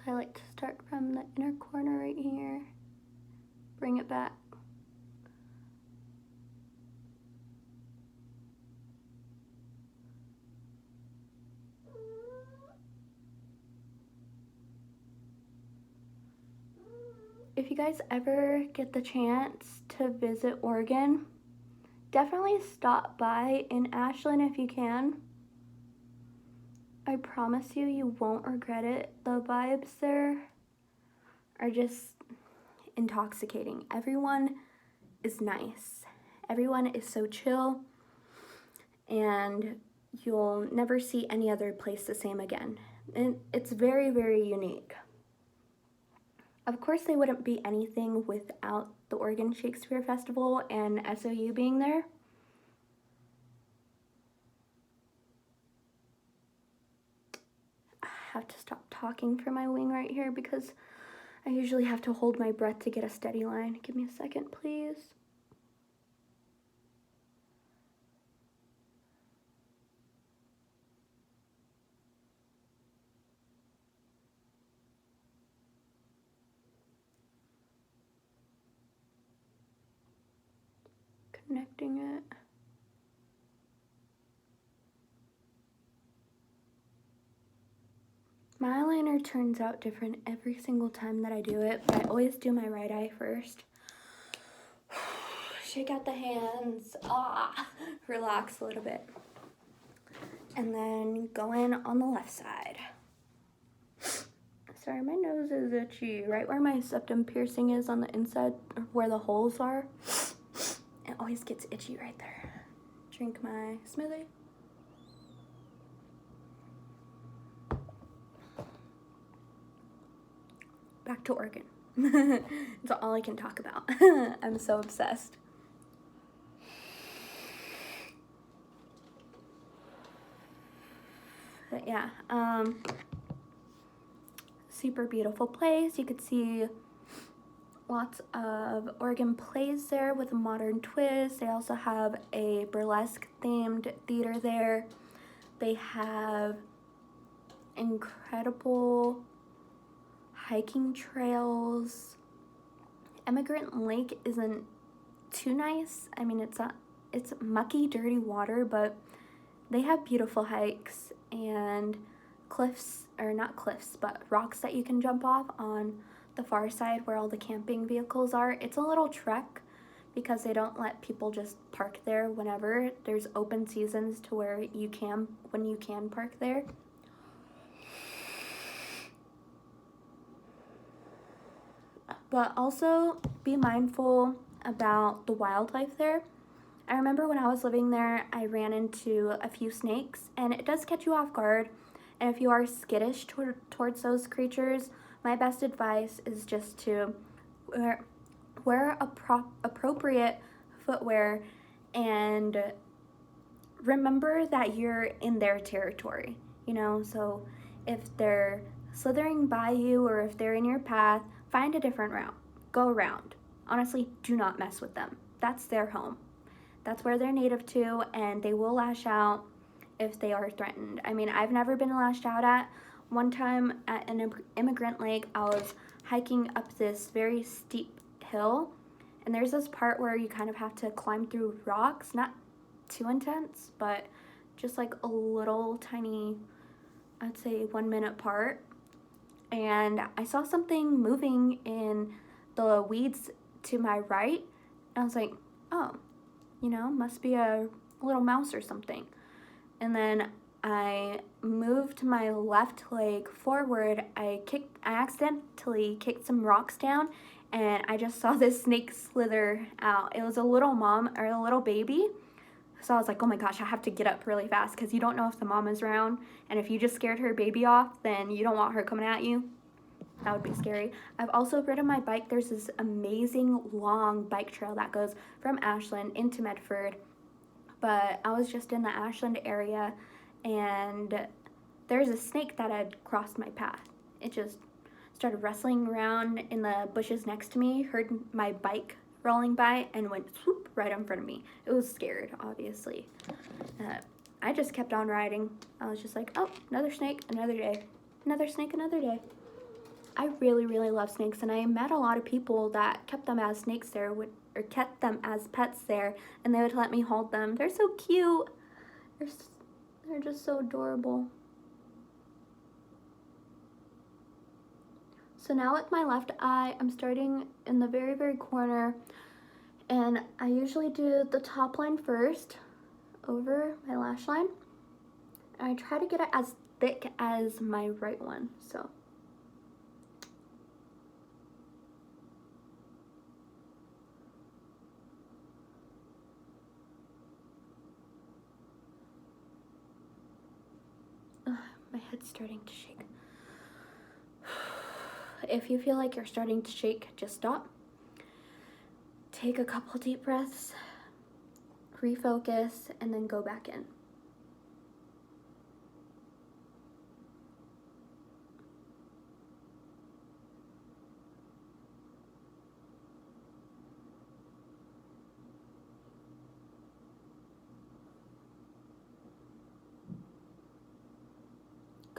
I like to start from the inner corner right here, bring it back. If you guys ever get the chance to visit Oregon, definitely stop by in Ashland if you can. I promise you, you won't regret it. The vibes there are just intoxicating. Everyone is nice. Everyone is so chill, and you'll never see any other place the same again. And it's very, very unique. Of course, they wouldn't be anything without the Oregon Shakespeare Festival and SOU being there. I have to stop talking for my wing right here because I usually have to hold my breath to get a steady line. Give me a second, please. Connecting it. My eyeliner turns out different every single time that I do it, but I always do my right eye first. Shake out the hands. Relax a little bit. And then go in on the left side. Sorry, my nose is itchy. Right where my septum piercing is on the inside, or where the holes are, it always gets itchy right there. Drink my smoothie. Back to Oregon. That's all I can talk about. I'm so obsessed. But yeah, super beautiful place. You could see lots of Oregon plays there with a modern twist. They also have a burlesque themed theater there. They have incredible hiking trails. Emigrant Lake isn't too nice. I mean, it's mucky, dirty water, but they have beautiful hikes and cliffs, or not cliffs, but rocks that you can jump off on the far side where all the camping vehicles are. It's a little trek because they don't let people just park there whenever. There's open seasons to where you can park there. But also be mindful about the wildlife there. I remember when I was living there, I ran into a few snakes, and it does catch you off guard. And if you are skittish towards those creatures, my best advice is just to wear appropriate footwear and remember that you're in their territory, you know? So if they're slithering by you or if they're in your path, find a different route. Go around. Honestly, do not mess with them. That's their home. That's where they're native to, and they will lash out if they are threatened. I mean, I've never been lashed out at. One time at an immigrant lake, I was hiking up this very steep hill, and there's this part where you kind of have to climb through rocks, not too intense, but just like a little tiny, I'd say 1 minute part. And I saw something moving in the weeds to my right. And I was like, oh, must be a little mouse or something. And then I moved my left leg forward. I accidentally kicked some rocks down, and I just saw this snake slither out. It was a little mom or a little baby. So I was like, oh my gosh, I have to get up really fast because you don't know if the mom is around. And if you just scared her baby off, then you don't want her coming at you. That would be scary. I've also ridden my bike. There's this amazing long bike trail that goes from Ashland into Medford. But I was just in the Ashland area, and there's a snake that had crossed my path. It just started wrestling around in the bushes next to me, heard my bike rolling by, and went swoop right in front of me. It was scared, obviously. I just kept on riding. I was just like, oh, another snake, another day. Another snake, another day. I really, really love snakes, and I met a lot of people that kept them as snakes there, or kept them as pets there, and they would let me hold them. They're so cute. They're just so adorable. So now with my left eye, I'm starting in the very, very corner, and I usually do the top line first, over my lash line. And I try to get it as thick as my right one, so. My head's starting to shake. If you feel like you're starting to shake, just stop. Take a couple deep breaths, refocus, and then go back in.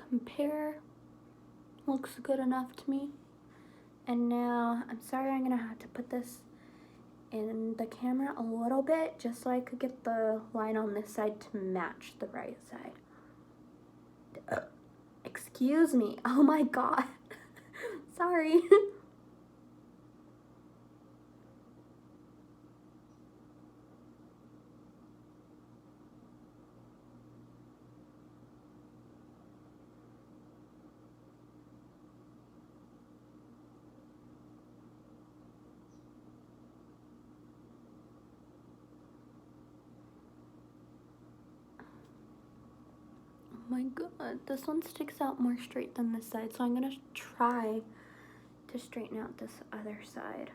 Compare looks good enough to me. And now, I'm sorry, I'm gonna have to put this in the camera a little bit just so I could get the line on this side to match the right side. Excuse me. Oh my god. Sorry. Oh my god, this one sticks out more straight than this side, so I'm gonna try to straighten out this other side.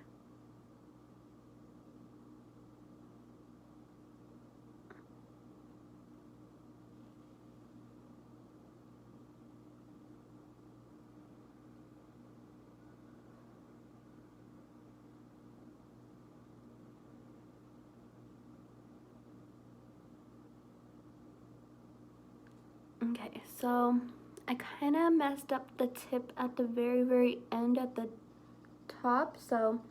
Okay, so I kind of messed up the tip at the very, very end at the top, so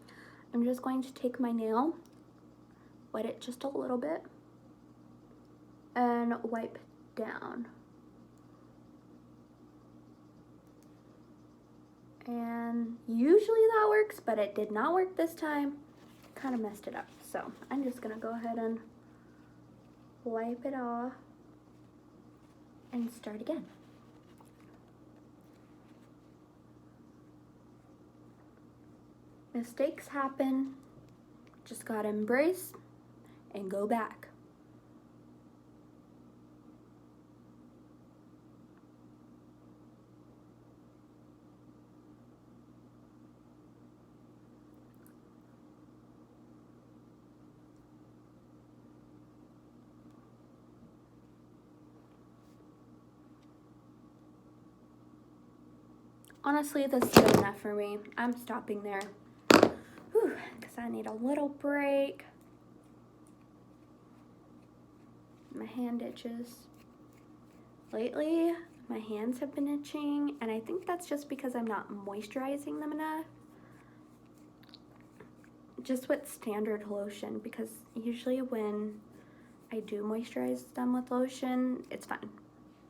I'm just going to take my nail, wet it just a little bit, and wipe down. And usually that works, but it did not work this time. Kind of messed it up, so I'm just gonna go ahead and wipe it off and start again. Mistakes happen, just gotta embrace and go back. Honestly, this is good enough for me. I'm stopping there. Whew, because I need a little break. My hand itches. Lately, my hands have been itching, and I think that's just because I'm not moisturizing them enough. Just with standard lotion, because usually when I do moisturize them with lotion, it's fine.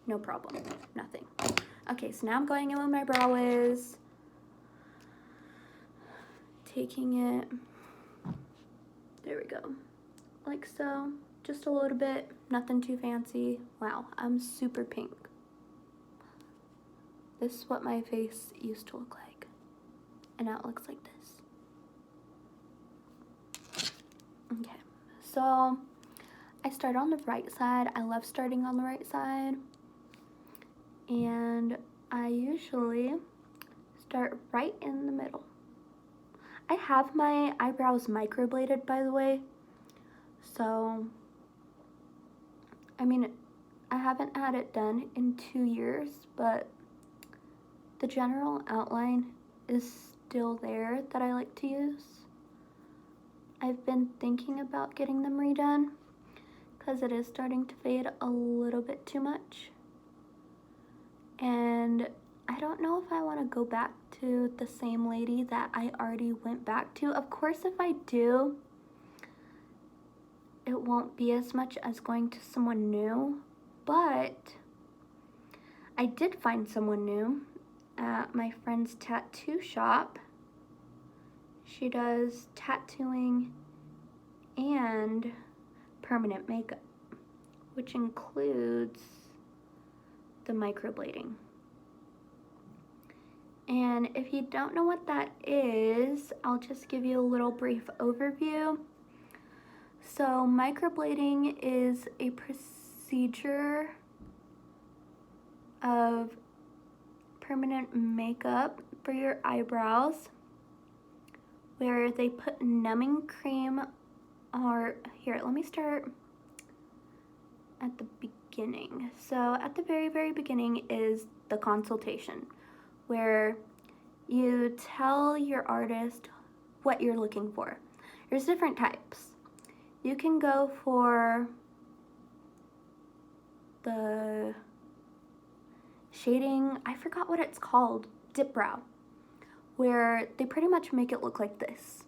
No problem. Nothing. Okay, so now I'm going in where my brow is. Taking it. There we go. Like so. Just a little bit. Nothing too fancy. Wow, I'm super pink. This is what my face used to look like. And now it looks like this. Okay, so I start on the right side. I love starting on the right side. And I usually start right in the middle. I have my eyebrows microbladed, by the way. So, I mean, I haven't had it done in 2 years, but the general outline is still there that I like to use. I've been thinking about getting them redone because it is starting to fade a little bit too much. And I don't know if I want to go back to the same lady that I already went back to. Of course, if I do, it won't be as much as going to someone new, but I did find someone new at my friend's tattoo shop. She does tattooing and permanent makeup, which includes the microblading. And if you don't know what that is, I'll just give you a little brief overview. So microblading is a procedure of permanent makeup for your eyebrows where they put numbing cream, or here, let me start at the beginning. So at the very, very beginning is the consultation, where you tell your artist what you're looking for. There's different types. You can go for the shading, I forgot what it's called, dip brow, where they pretty much make it look like this.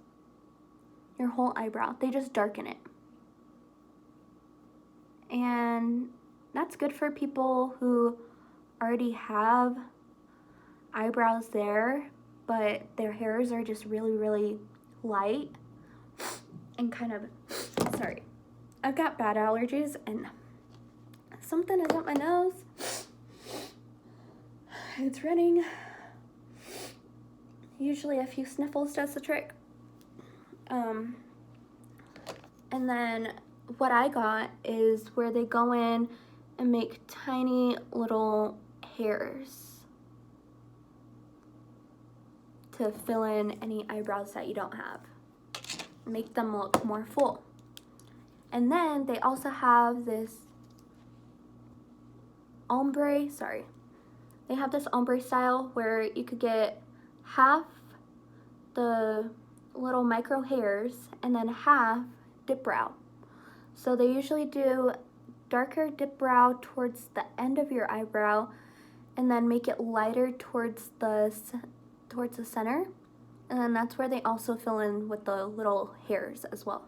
Your whole eyebrow. They just darken it. And that's good for people who already have eyebrows there, but their hairs are just really, really light and kind of, sorry, I've got bad allergies and something is up my nose. It's running. Usually a few sniffles does the trick. And then what I got is where they go in and make tiny little hairs to fill in any eyebrows that you don't have. Make them look more full. And then they also have this ombre, they have this ombre style where you could get half the little micro hairs and then half dip brow. So they usually do darker dip brow towards the end of your eyebrow and then make it lighter towards the center. And then that's where they also fill in with the little hairs as well.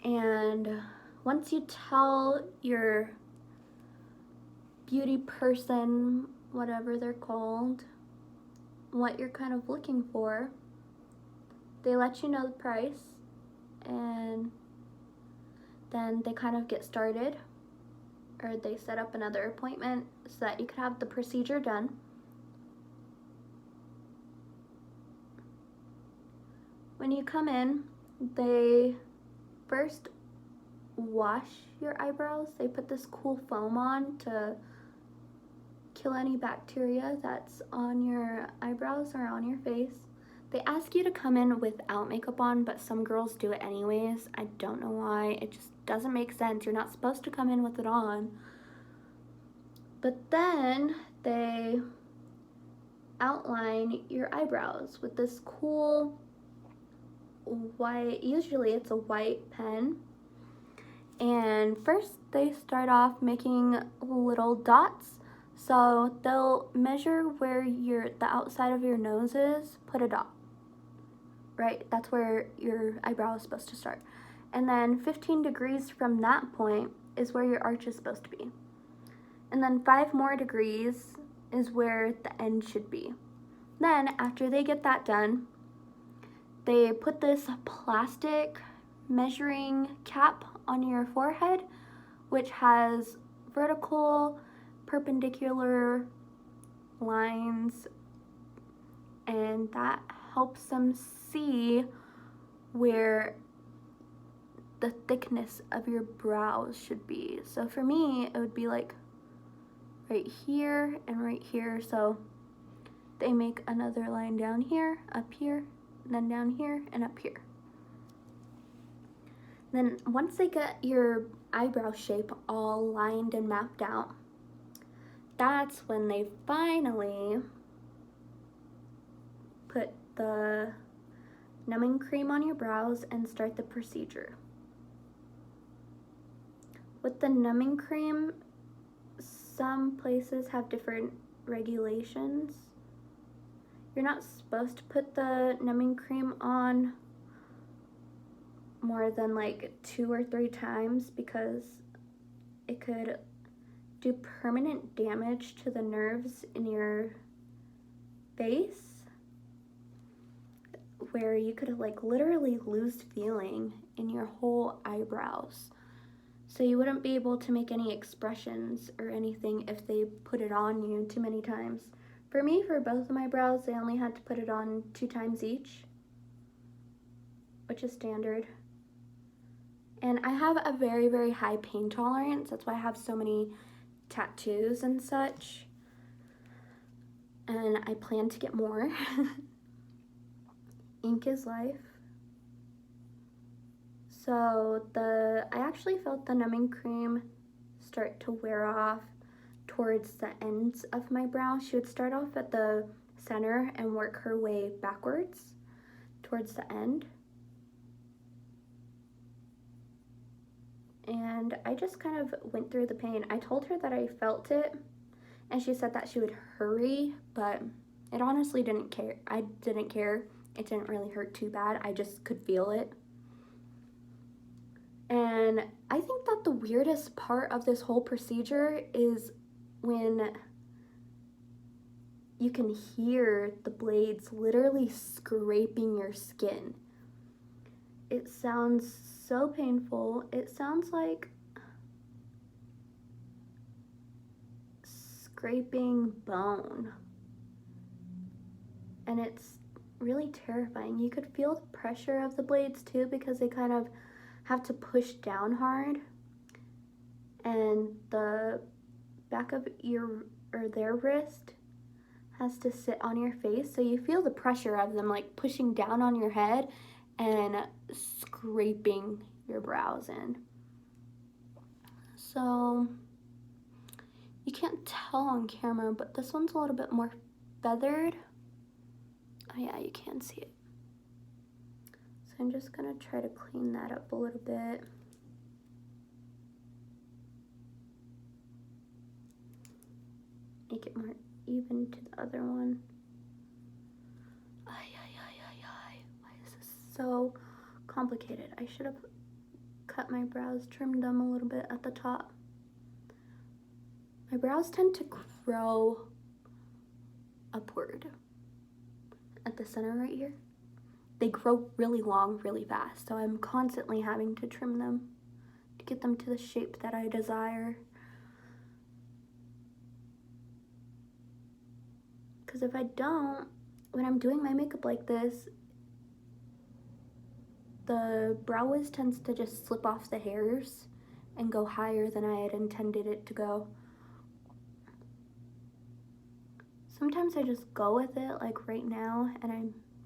And once you tell your beauty person, whatever they're called, what you're kind of looking for, they let you know the price, and then they kind of get started, or they set up another appointment so that you can have the procedure done. When you come in, they first wash your eyebrows. They put this cool foam on to kill any bacteria that's on your eyebrows or on your face. They ask you to come in without makeup on, but some girls do it anyways. I don't know why. It just doesn't make sense. You're not supposed to come in with it on. But then they outline your eyebrows with this cool white, usually it's a white pen. And first they start off making little dots. So they'll measure where the outside of your nose is, put a dot. Right, that's where your eyebrow is supposed to start. And then 15 degrees from that point is where your arch is supposed to be. And then 5 more degrees is where the end should be. Then after they get that done, they put this plastic measuring cap on your forehead, which has vertical, perpendicular lines, and that helps them see where the thickness of your brows should be. So for me, it would be like right here and right here. So they make another line down here, up here, then down here, and up here. Then once they get your eyebrow shape all lined and mapped out, that's when they finally put the numbing cream on your brows and start the procedure. With the numbing cream, some places have different regulations. You're not supposed to put the numbing cream on more than like 2 or 3 times because it could do permanent damage to the nerves in your face, where you could like literally lose feeling in your whole eyebrows. So you wouldn't be able to make any expressions or anything if they put it on you too many times. For me, for both of my brows, they only had to put it on 2 times each, which is standard. And I have a very, very high pain tolerance. That's why I have so many tattoos and such. And I plan to get more. Ink is life. So I actually felt the numbing cream start to wear off towards the ends of my brow. She would start off at the center and work her way backwards towards the end. And I just kind of went through the pain. I told her that I felt it, and she said that she would hurry, but it honestly didn't care. I didn't care. It didn't really hurt too bad. I just could feel it. And I think that the weirdest part of this whole procedure is when you can hear the blades literally scraping your skin. It sounds so painful. It sounds like scraping bone. And it's really terrifying. You could feel the pressure of the blades too, because they kind of have to push down hard, and the back of their wrist has to sit on your face, so you feel the pressure of them like pushing down on your head and scraping your brows in. So you can't tell on camera, but this one's a little bit more feathered. Oh yeah, you can see it. So I'm just gonna try to clean that up a little bit. Make it more even to the other one. Why is this so complicated? I should have cut my brows, trimmed them a little bit at the top. My brows tend to grow upward at the center right here. They grow really long, really fast, so I'm constantly having to trim them to get them to the shape that I desire. Because if I don't, when I'm doing my makeup like this, the brow wiz tends to just slip off the hairs and go higher than I had intended it to go. Sometimes I just go with it, like right now, and I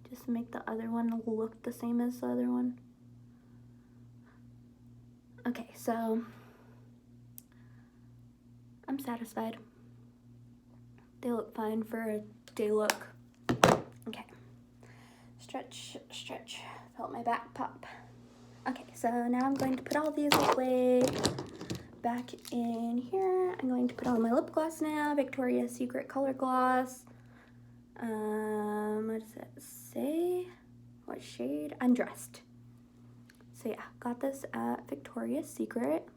just make the other one look the same as the other one. Okay, so I'm satisfied. They look fine for a day look. stretch, stretch. Felt my back pop. Okay, so now I'm going to put all these away back in here. I'm going to put on my lip gloss now, Victoria's Secret Color Gloss. What does it say? What shade? Undressed. So yeah, got this at Victoria's Secret.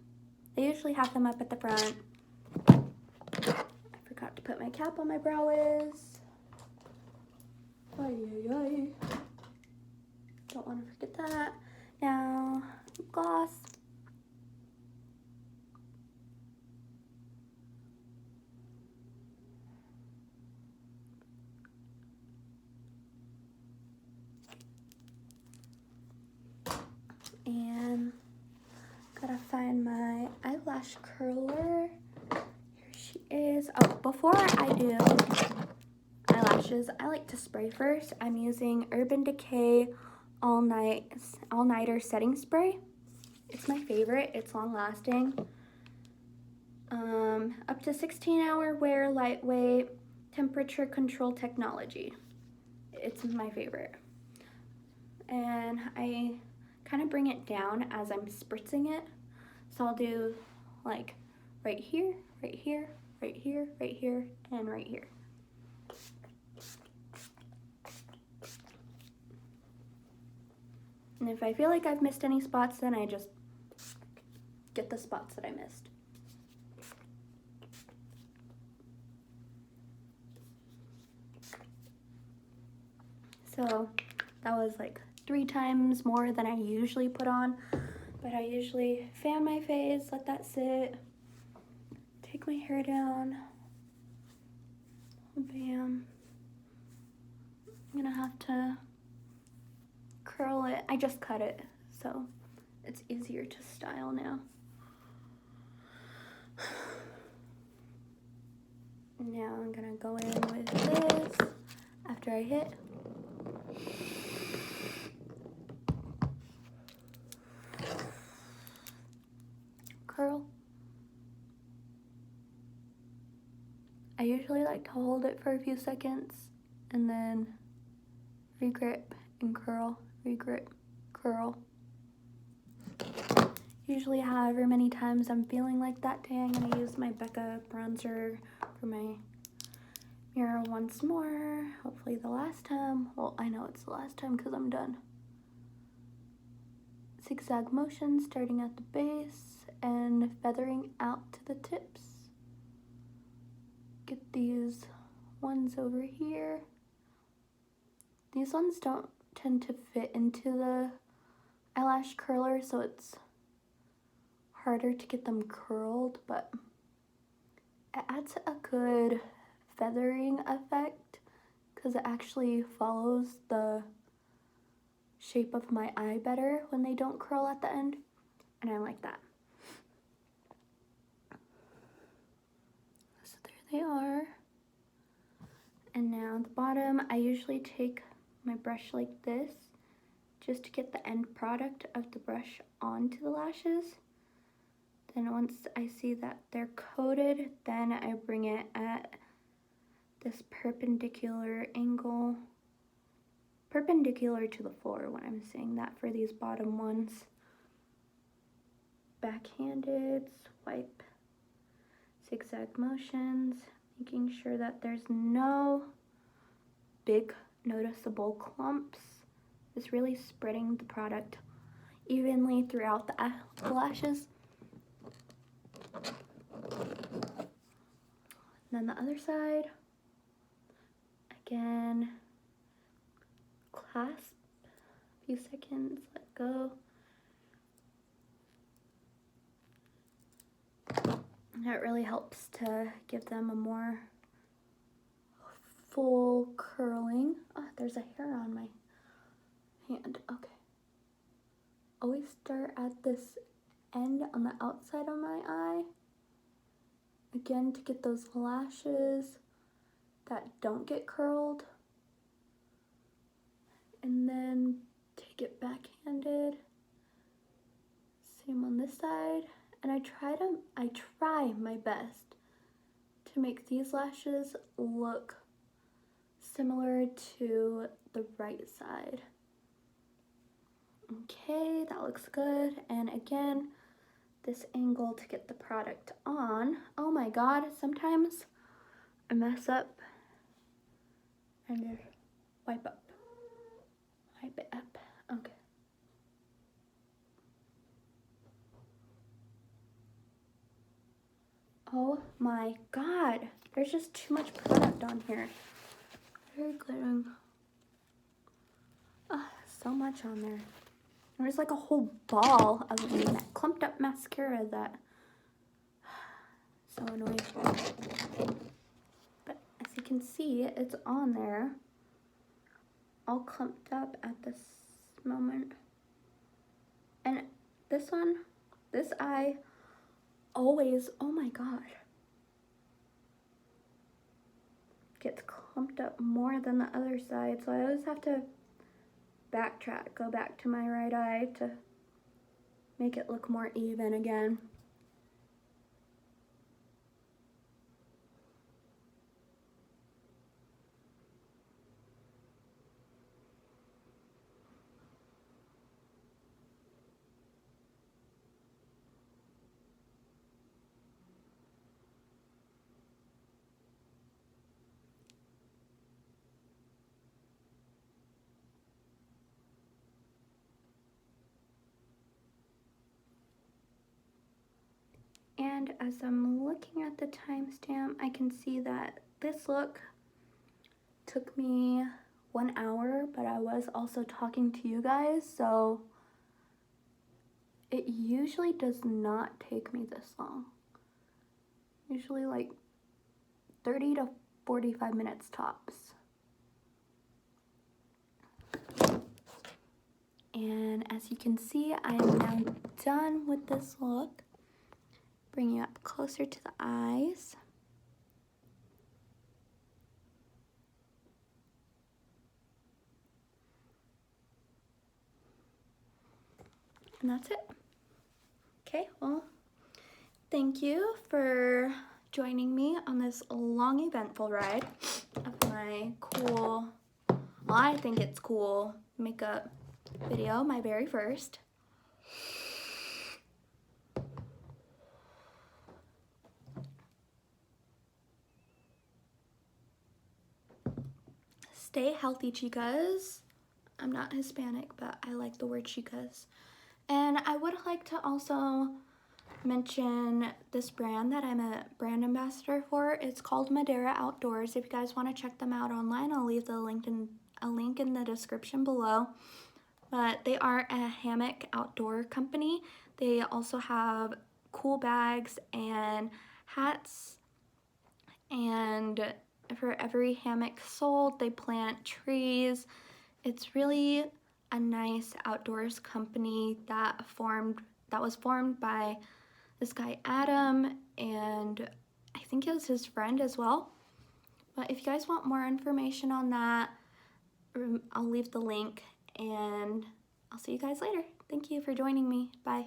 They usually have them up at the front. I forgot to put my cap on my brow wiz. Ay, ay, ay. Don't want to forget that. Now, gloss. And gotta find my eyelash curler. Here she is. Oh, before I do eyelashes, I like to spray first. I'm using Urban Decay All-Nighter Setting Spray. It's my favorite. It's long lasting. Up to 16-hour wear, lightweight, temperature control technology. It's my favorite. And I kind of bring it down as I'm spritzing it. So I'll do like right here, right here, right here, right here, and right here. And if I feel like I've missed any spots, then I just get the spots that I missed. So that was like 3 times more than I usually put on, but I usually fan my face, let that sit, take my hair down, bam. I'm gonna have to curl it. I just cut it, so it's easier to style now. Now I'm gonna go in with this after I hit. Curl. I usually like to hold it for a few seconds and then regrip and curl, regrip, curl. Usually however many times I'm feeling like that day, I'm gonna use my Becca bronzer for my mirror once more. Hopefully the last time. Well, I know it's the last time because I'm done. Zigzag motion starting at the base and feathering out to the tips. Get these ones over here. These ones don't tend to fit into the eyelash curler, so it's harder to get them curled, but it adds a good feathering effect because it actually follows the shape of my eye better when they don't curl at the end, and I like that. So there they are. And now the bottom, I usually take my brush like this just to get the end product of the brush onto the lashes. Then once I see that they're coated, then I bring it at this perpendicular angle, perpendicular to the floor when I'm saying that for these bottom ones. Backhanded, swipe, zigzag motions, making sure that there's no big noticeable clumps. Just really spreading the product evenly throughout the lashes. And then the other side, again, clasp, a few seconds, let go. That really helps to give them a more full curling. Oh, there's a hair on my hand. Okay. Always start at this end on the outside of my eye. Again, to get those lashes that don't get curled. And then take it backhanded. Same on this side. And I try my best to make these lashes look similar to the right side. Okay, that looks good. And again, this angle to get the product on. Oh my God, sometimes I mess up and just wipe it up, okay. Oh my God, there's just too much product on here. Very glittering. So much on there. There's like a whole ball of that clumped up mascara that so annoying. But as you can see, it's on there, all clumped up at this moment. And this one, this eye, always, oh my God, gets clumped up more than the other side. So I always have to backtrack, go back to my right eye to make it look more even again. And as I'm looking at the timestamp, I can see that this look took me 1 hour, but I was also talking to you guys, so it usually does not take me this long. Usually like 30 to 45 minutes tops. And as you can see, I am now done with this look. Bring you up closer to the eyes. And that's it. Okay, well, thank you for joining me on this long, eventful ride of my cool, well, I think it's cool makeup video, my very first. Stay healthy, chicas. I'm not Hispanic, but I like the word chicas. And I would like to also mention this brand that I'm a brand ambassador for. It's called Madera Outdoors. If you guys want to check them out online, I'll leave a link in the description below. But they are a hammock outdoor company. They also have cool bags and hats, and for every hammock sold, they plant trees. It's really a nice outdoors company that was formed by this guy Adam, and I think it was his friend as well. But if you guys want more information on that, I'll leave the link, and I'll see you guys later. Thank you for joining me. Bye.